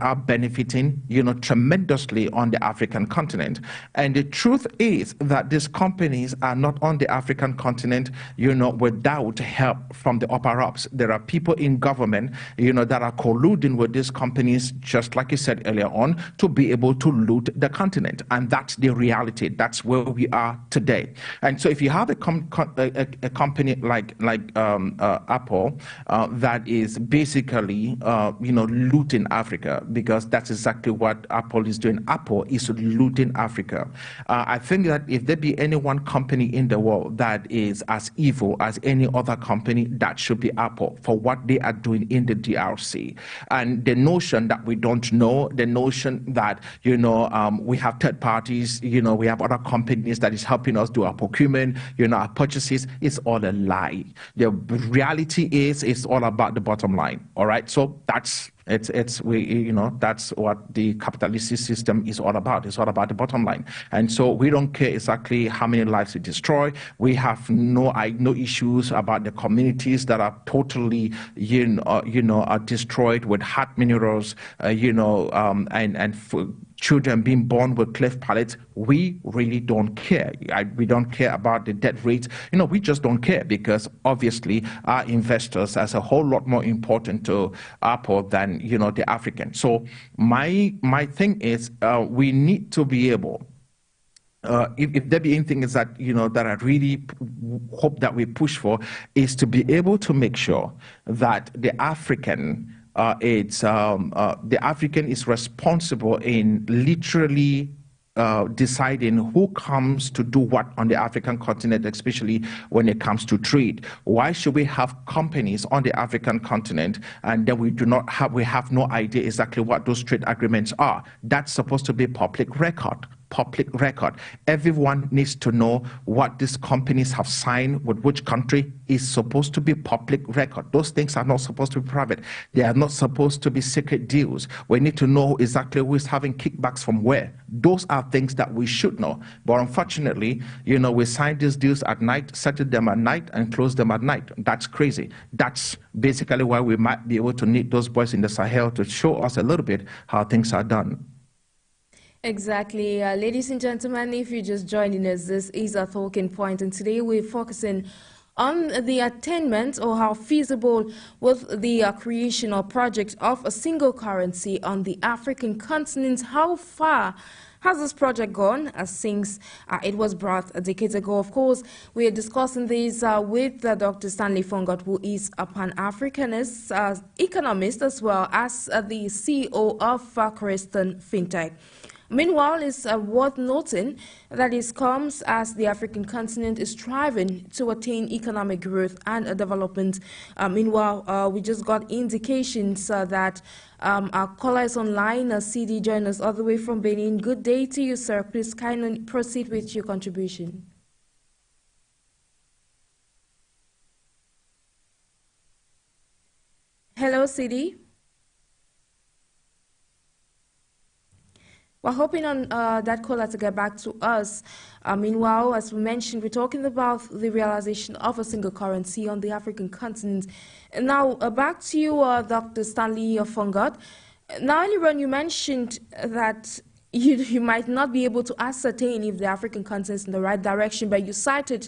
are benefiting, tremendously on the African continent. And the truth is that these companies are not on the African continent, without help from the upper ups. There are people in government, that are colluding with these companies, just like you said earlier on, to be able to loot the continent. And that's the reality. That's where we are today. And so if you have a company like Apple, that is basically, looting Africa, because that's exactly what Apple is doing. Apple is looting Africa. I think that if there be any one company in the world that is as evil as any other company, that should be Apple, for what they are doing in the DRC. And the notion that we don't know, the notion that, we have third parties, we have other companies that is helping us do our procurement, our purchases, is all a lie. The reality is, it's all about the bottom line. All right. So that's that's what the capitalist system is all about. It's all about the bottom line. And so we don't care exactly how many lives we destroy. We have no issues about the communities that are totally are destroyed with hard minerals, and children being born with cleft palates. We really don't care. We don't care about the death rates. We just don't care, because obviously our investors are a whole lot more important to Apple than the African. So my thing is, we need to be able, if there be anything is that that I really hope that we push for, is to be able to make sure that the African the African is responsible in literally deciding who comes to do what on the African continent, especially when it comes to trade. Why should we have companies on the African continent and then we have no idea exactly what those trade agreements are? That's supposed to be public record. Everyone needs to know what these companies have signed with which country. Is supposed to be public record. Those things are not supposed to be private. They are not supposed to be secret deals. We need to know exactly who is having kickbacks from where. Those are things that we should know. But unfortunately, we sign these deals at night, settle them at night, and close them at night. That's crazy. That's basically why we might be able to need those boys in the Sahel to show us a little bit how things are done. Exactly. Ladies and gentlemen, if you're just joining us, this is a talking point, and today we're focusing on the attainment, or how feasible with the creation or project of a single currency on the African continent. How far has this project gone since it was brought decades ago? Of course, we are discussing this with Dr. Stanley FONGOD, who is a Pan-Africanist, economist, as well as the CEO of FINTECH. Meanwhile, it's worth noting that this comes as the African continent is striving to attain economic growth and development. Meanwhile, we just got indications that our caller is online. CD joined us all the way from Benin. Good day to you, sir. Please kindly proceed with your contribution. Hello, Sidi. We're hoping on that caller to get back to us. Meanwhile, as we mentioned, we're talking about the realization of a single currency on the African continent. And now, back to you, Dr. Stanley of FONGOD. Now, earlier on, you mentioned that you might not be able to ascertain if the African continent is in the right direction, but you cited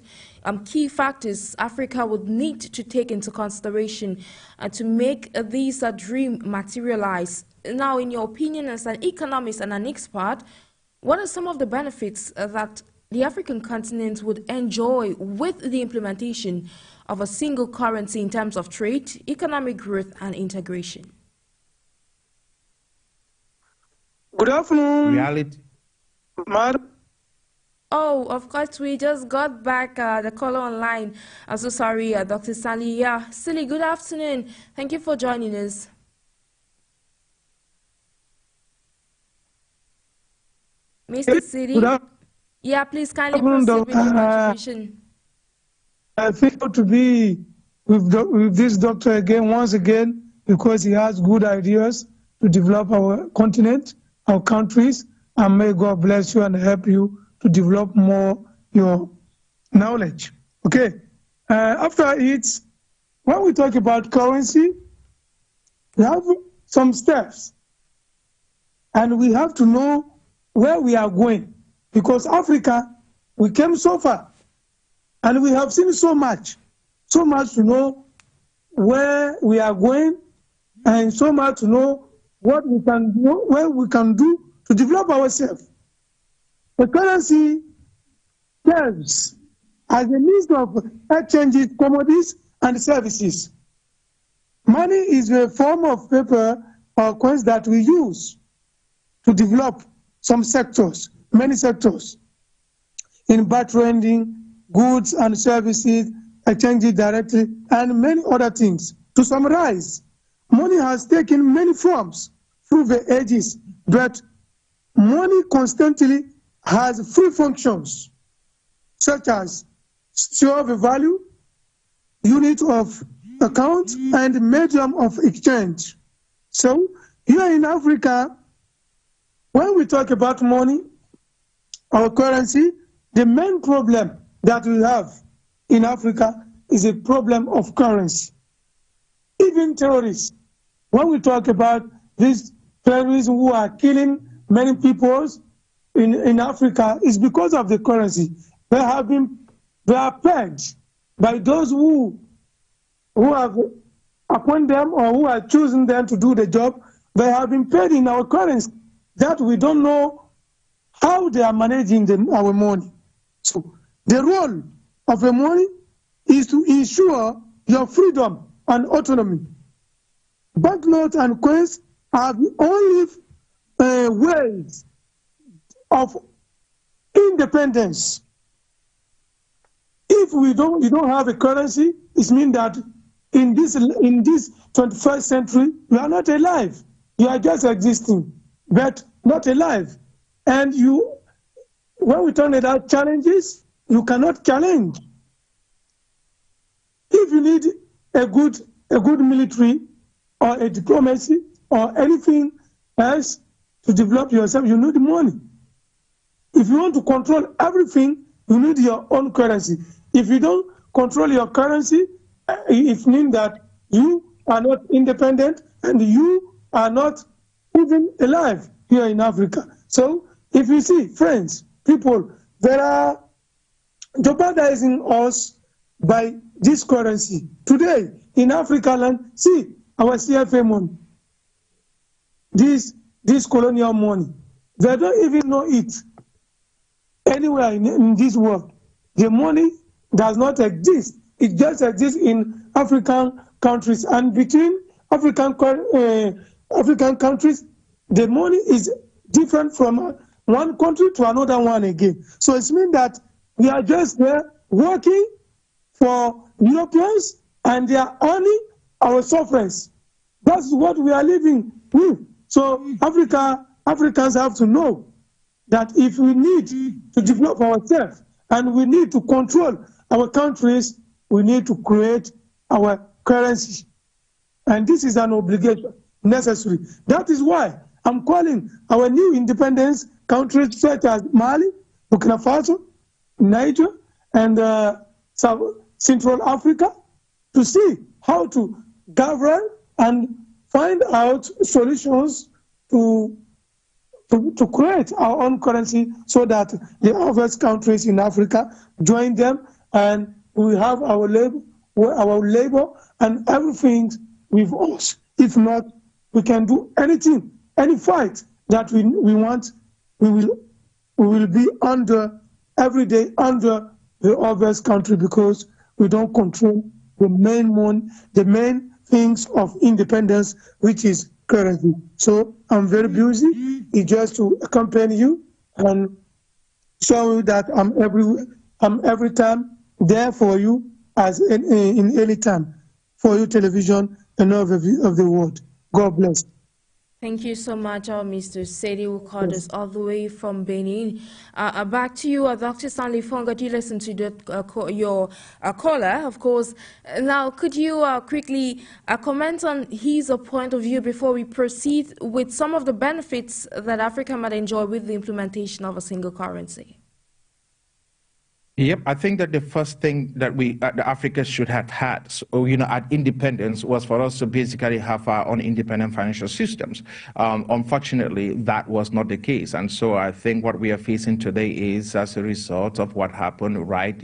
key factors Africa would need to take into consideration to make this dream materialize. Now, in your opinion, as an economist and an expert, what are some of the benefits that the African continent would enjoy with the implementation of a single currency in terms of trade, economic growth, and integration? Good afternoon. Reality. Madam. Oh, of course, we just got back the caller online. I'm so sorry, Dr. Stanley. Yeah, Silly, good afternoon. Thank you for joining us. Mr. City? Yeah, please kindly proceed with your contribution. I feel to be with this doctor again, once again, because he has good ideas to develop our continent, our countries, and may God bless you and help you to develop more your knowledge. Okay. After it, when we talk about currency, we have some steps, and we have to know where we are going, because Africa, we came so far, and we have seen so much to know where we are going, and so much to know what we can do, where we can do to develop ourselves. The currency serves as a means of exchanging commodities and services. Money is a form of paper or coins that we use to develop some sectors, many sectors, in bartering, goods and services, exchanging directly, and many other things. To summarize, money has taken many forms through the ages, but money constantly has three functions, such as store of value, unit of account, and medium of exchange. So here in Africa, when we talk about money, our currency, the main problem that we have in Africa is a problem of currency. Even terrorists, when we talk about these terrorists who are killing many people in Africa, is because of the currency. They are paid by those who have appointed them or who are choosing them to do the job. They have been paid in our currency that we don't know how they are managing our money. So the role of the money is to ensure your freedom and autonomy. Banknotes and coins are the only ways of independence. If we don't have a currency, it means that in this 21st century, you are not alive. You are just existing, but not alive. And when we turn it out challenges, you cannot challenge. If you need a good military or a diplomacy or anything else to develop yourself, you need money. If you want to control everything, you need your own currency. If you don't control your currency, it means that you are not independent and you are not even alive here in Africa. So if you see, friends, people, they are jeopardizing us by this currency. Today, in Africa land, see our CFA money, this colonial money. They don't even know it anywhere in this world. The money does not exist. It just exists in African countries. And between African countries, the money is different from one country to another one again. So it means that we are just there working for Europeans and they are earning our sufferance. That's what we are living with. So Africans have to know that if we need to develop ourselves and we need to control our countries, we need to create our currency. And this is an obligation necessary. That is why I'm calling our new independence countries such as Mali, Burkina Faso, Niger, and South Central Africa to see how to govern and find out solutions to create our own currency so that the other countries in Africa join them and we have our labor and everything with us. If not, we can do anything, any fight that we want, we will be under, every day under the other country because we don't control the main things of independence, which is currency. So I'm very busy. It's just to accompany you and show you that I'm every time there for you as in any time for you television and overview of the world. God bless. Thank you so much, Mr. Sedi, who called us all the way from Benin. Back to you, Dr. Stanley FONGOD. You listened to your caller, of course. Now, could you quickly comment on his point of view before we proceed with some of the benefits that Africa might enjoy with the implementation of a single currency? Yep, I think that the first thing that the Africa should have had, at independence, was for us to basically have our own independent financial systems. Unfortunately, that was not the case, and so I think what we are facing today is as a result of what happened, right?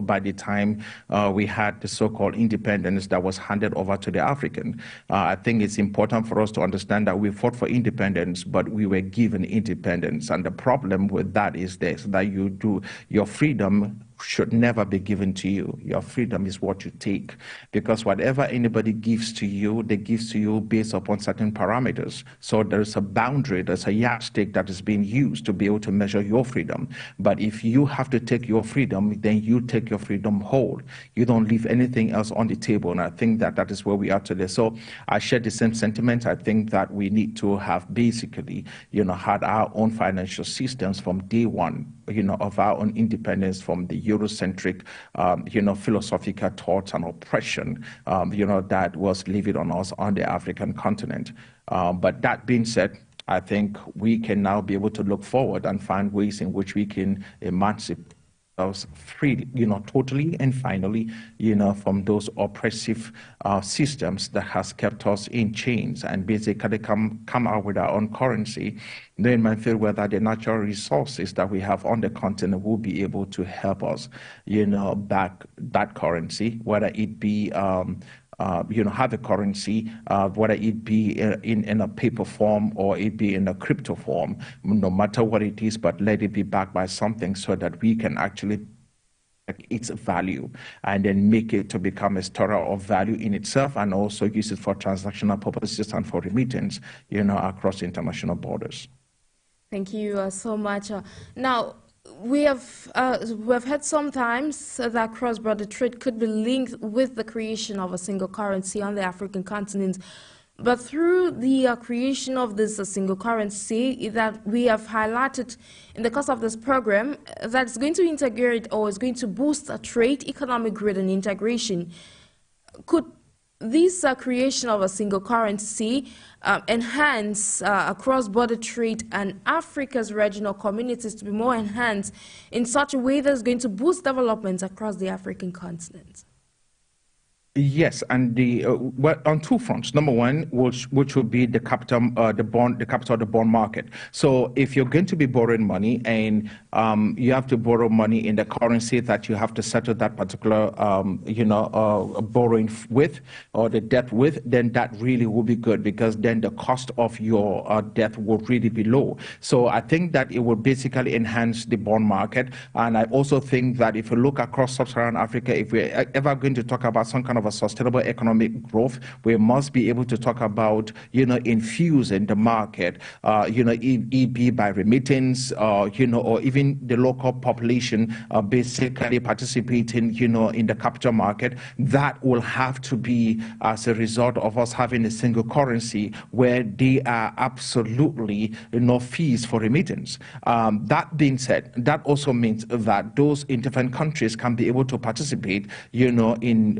By the time we had the so-called independence that was handed over to the African. I think it's important for us to understand that we fought for independence, but we were given independence, and the problem with that is this: that your freedom should never be given to you. Your freedom is what you take, because whatever anybody gives to you, they give to you based upon certain parameters. So there's a boundary, there's a yardstick that is being used to be able to measure your freedom. But if you have to take your freedom, then you take your freedom whole. You don't leave anything else on the table, and I think that that is where we are today. So I share the same sentiment. I think that we need to have basically, had our own financial systems from day one, of our own independence from the Eurocentric, philosophical thoughts and oppression, that was levied on us on the African continent. But that being said, I think we can now be able to look forward and find ways in which we can emancipate ourselves freely, totally and finally, from those oppressive systems that has kept us in chains, and basically come out with our own currency. Then I feel whether the natural resources that we have on the continent will be able to help us, back that currency, whether it be have a currency, whether it be in a paper form or it be in a crypto form, no matter what it is, but let it be backed by something so that we can actually its value and then make it to become a store of value in itself, and also use it for transactional purposes and for remittance, across international borders. Thank you so much. Now, we have had sometimes that cross-border trade could be linked with the creation of a single currency on the African continent. But through the creation of this single currency that we have highlighted in the course of this program, that's going to integrate or is going to boost trade, economic growth and integration, could this creation of a single currency enhance cross-border trade and Africa's regional communities to be more enhanced in such a way that's going to boost development across the African continent? Yes, and on two fronts. Number one, which would be the capital, the capital of the bond market. So if you're going to be borrowing money and you have to borrow money in the currency that you have to settle that particular, borrowing with or the debt with, then that really will be good, because then the cost of your debt will really be low. So I think that it will basically enhance the bond market. And I also think that if you look across sub-Saharan Africa, if we're ever going to talk about some kind of a sustainable economic growth, we must be able to talk about, infusing the market, it be by remittance, or even the local population basically participating, in the capital market. That will have to be as a result of us having a single currency where they are absolutely no fees for remittance. That being said, that also means that those different countries can be able to participate, in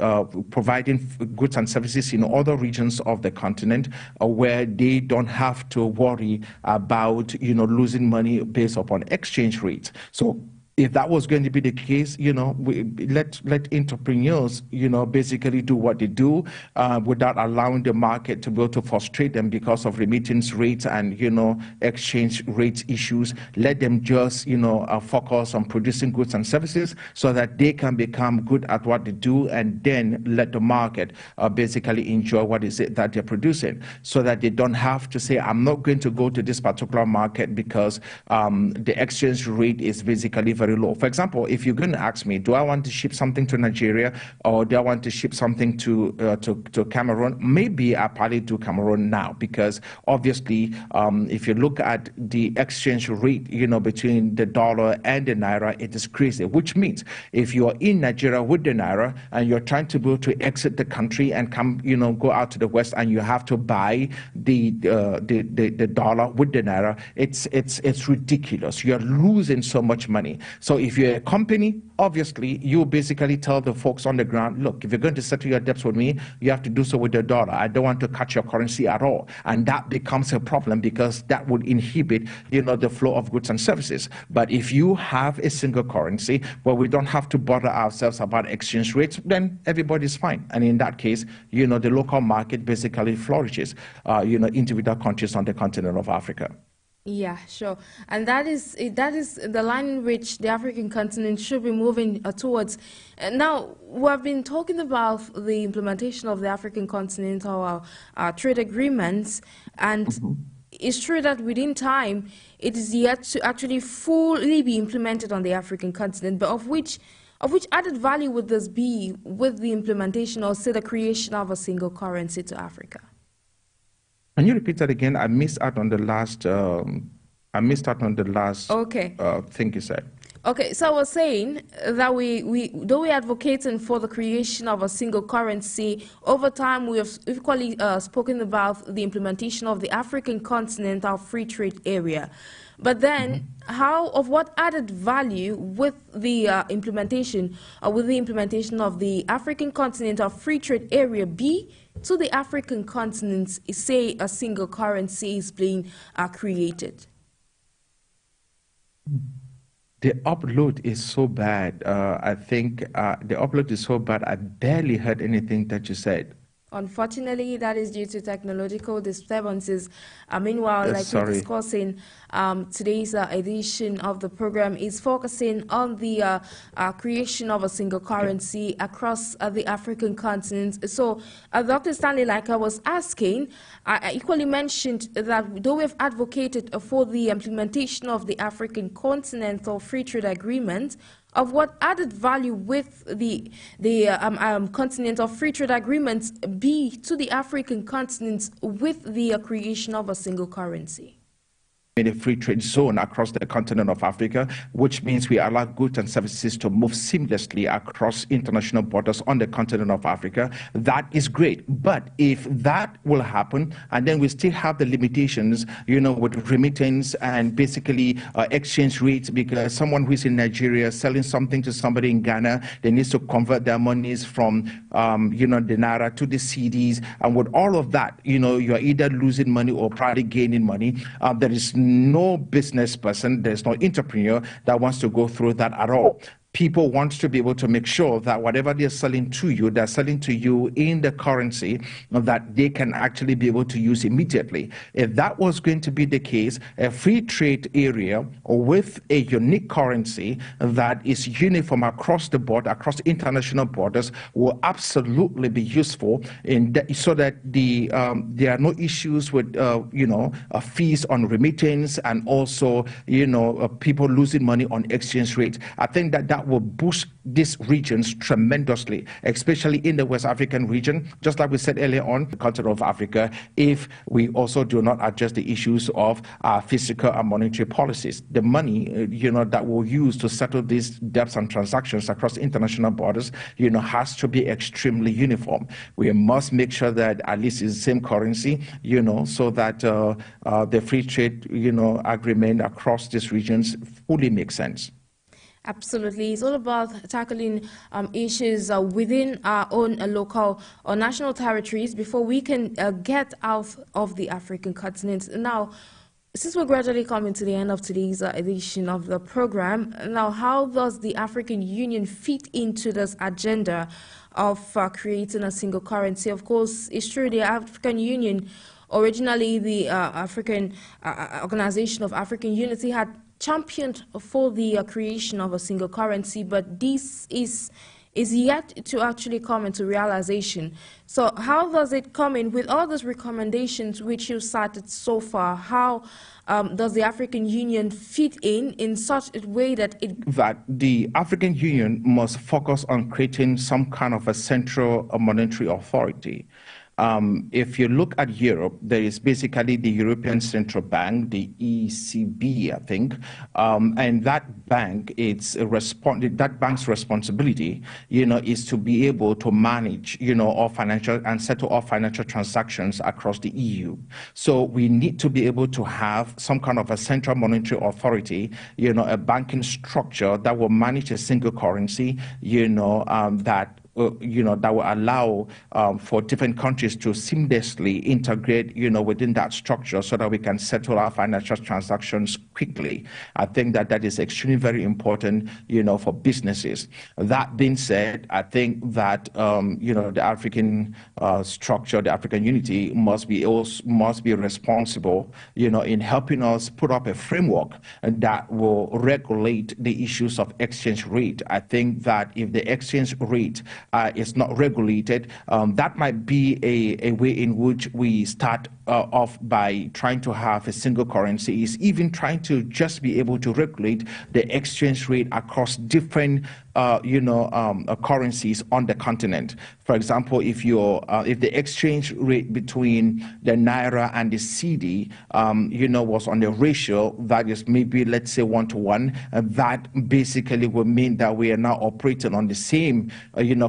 providing goods and services in other regions of the continent where they don't have to worry about, losing money based upon exchange rates. So if that was going to be the case, let entrepreneurs, basically do what they do without allowing the market to be able to frustrate them because of remittance rates and, exchange rate issues. Let them just, focus on producing goods and services so that they can become good at what they do, and then let the market basically enjoy what is it that they're producing, so that they don't have to say, I'm not going to go to this particular market because the exchange rate is basically very low. For example, if you're going to ask me, do I want to ship something to Nigeria or do I want to ship something to Cameroon? Maybe I probably do Cameroon now, because obviously, if you look at the exchange rate, between the dollar and the naira, it is crazy. Which means if you are in Nigeria with the naira and you're trying to go to exit the country and come, go out to the west, and you have to buy the dollar with the naira, it's ridiculous. You're losing so much money. So if you're a company, obviously, you basically tell the folks on the ground, look, if you're going to settle your debts with me, you have to do so with the dollar. I don't want to cut your currency at all. And that becomes a problem, because that would inhibit, the flow of goods and services. But if you have a single currency where we don't have to bother ourselves about exchange rates, then everybody's fine. And in that case, the local market basically flourishes, individual countries on the continent of Africa. Yeah, sure. And that is the line in which the African continent should be moving towards. Now, we've been talking about the implementation of the African continental trade agreements, and it's true that within time, it is yet to actually fully be implemented on the African continent, but of which added value would this be with the implementation, or say the creation of a single currency to Africa? Can you repeat that again? I missed out on the last. Okay. Thing you said. Okay, so I was saying that though we're advocating for the creation of a single currency, over time we have equally spoken about the implementation of the African continental free trade area. But then, what added value with the implementation of the African continental free trade area be to the African continent, say a single currency is being created? The upload is so bad. I think the upload is so bad, I barely heard anything that you said. Unfortunately, that is due to technological disturbances. Meanwhile, we're discussing, today's edition of the program is focusing on the creation of a single currency across the African continent. So, Dr. Stanley, like I was asking, I equally mentioned that though we've advocated for the implementation of the African Continental Free Trade Agreement, of what added value with the Continental Free Trade Agreements be to the African continent with the creation of a single currency? In a free trade zone across the continent of Africa, which means we allow goods and services to move seamlessly across international borders on the continent of Africa. That is great. But if that will happen, and then we still have the limitations, with remittance and basically exchange rates, because someone who is in Nigeria selling something to somebody in Ghana, they need to convert their monies from, the naira to the CDs. And with all of that, you're either losing money or probably gaining money. There is no business person, there's no entrepreneur that wants to go through that at all. People want to be able to make sure that whatever they're selling to you, they're selling to you in the currency that they can actually be able to use immediately. If that was going to be the case, a free trade area with a unique currency that is uniform across the board, across international borders, will absolutely be useful so that there are no issues with fees on remittance, and also people losing money on exchange rates. I think that will boost these regions tremendously, especially in the West African region, just like we said earlier on, the continent of Africa, if we also do not address the issues of fiscal and monetary policies. The money, that we'll use to settle these debts and transactions across international borders, has to be extremely uniform. We must make sure that at least it's the same currency, so that the free trade, agreement across these regions fully makes sense. Absolutely. It's all about tackling issues within our own local or national territories before we can get out of the African continent. Now, since we're gradually coming to the end of today's edition of the program, now how does the African Union fit into this agenda of creating a single currency? Of course, it's true the African Union, originally the African Organization of African Unity, had championed for the creation of a single currency, but this is yet to actually come into realization. So how does it come in with all those recommendations which you cited so far? How does the African Union fit in such a way that the African Union must focus on creating some kind of a central monetary authority. If you look at Europe, there is basically the European Central Bank, the ECB, I think, and that bank, that bank's responsibility, is to be able to manage, all financial and settle all financial transactions across the EU. So we need to be able to have some kind of a central monetary authority, a banking structure that will manage a single currency, that will allow for different countries to seamlessly integrate, within that structure so that we can settle our financial transactions quickly. I think that is extremely very important, for businesses. That being said, I think that, the African structure, the African unity must be responsible, in helping us put up a framework that will regulate the issues of exchange rate. I think that if the exchange rate is not regulated, that might be a way in which we start off by trying to have a single currency, is even trying to just be able to regulate the exchange rate across different currencies on the continent. For example, if the exchange rate between the Naira and the CD, was on a ratio that is maybe, let's say, 1-to-1, that basically would mean that we are now operating on the same,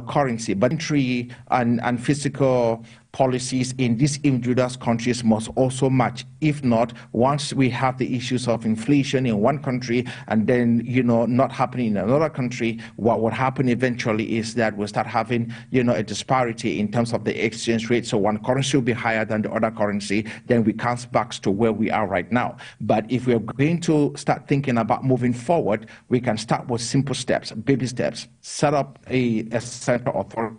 currency. But entry and physical policies in these individual countries must also match. If not, once we have the issues of inflation in one country and then, not happening in another country, what would happen eventually is that we'll start having, a disparity in terms of the exchange rate. So one currency will be higher than the other currency, then we comes back to where we are right now. But if we're going to start thinking about moving forward, we can start with simple steps, baby steps, set up a central authority,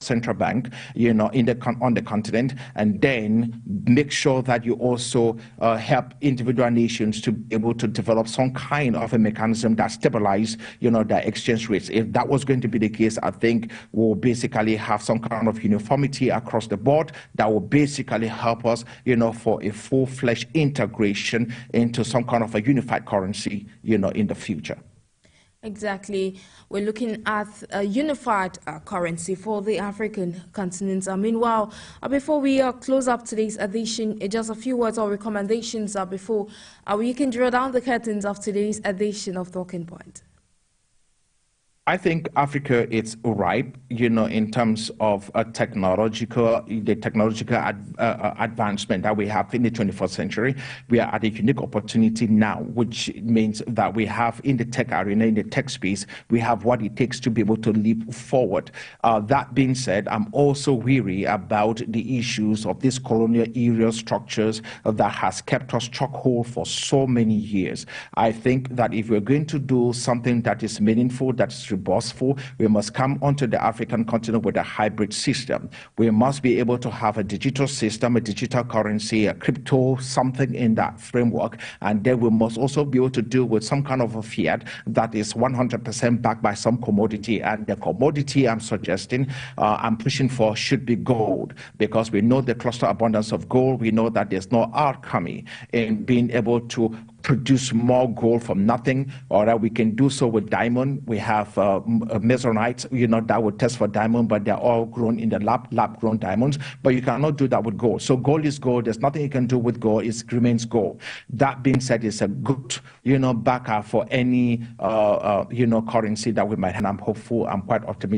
central bank, on the continent, and then make sure that you also help individual nations to be able to develop some kind of a mechanism that stabilize, their exchange rates. If that was going to be the case, I think we'll basically have some kind of uniformity across the board that will basically help us, for a full-fledged integration into some kind of a unified currency, in the future. Exactly. We're looking at a unified currency for the African continent. Meanwhile, before we close up today's edition, just a few words or recommendations before we can draw down the curtains of today's edition of Talking Point. I think Africa is ripe, in terms of the technological advancement that we have in the 21st century. We are at a unique opportunity now, which means that we have in the tech arena, in the tech space, we have what it takes to be able to leap forward. That being said, I'm also weary about the issues of these colonial era structures that has kept us chokehold for so many years. I think that if we're going to do something that is meaningful, that's boastful, we must come onto the African continent with a hybrid system. We must be able to have a digital system, a digital currency, a crypto, something in that framework, and then we must also be able to deal with some kind of a fiat that is 100% backed by some commodity. And the commodity I'm suggesting, I'm pushing for, should be gold, because we know the cluster abundance of gold. We know that there's no alchemy in being able to produce more gold from nothing, or that we can do so with diamond. We have mesonite, that would test for diamond, but they're all grown in the lab-grown diamonds. But you cannot do that with gold. So gold is gold. There's nothing you can do with gold. It remains gold. That being said, it's a good, backer for any, currency that we might have. I'm hopeful. I'm quite optimistic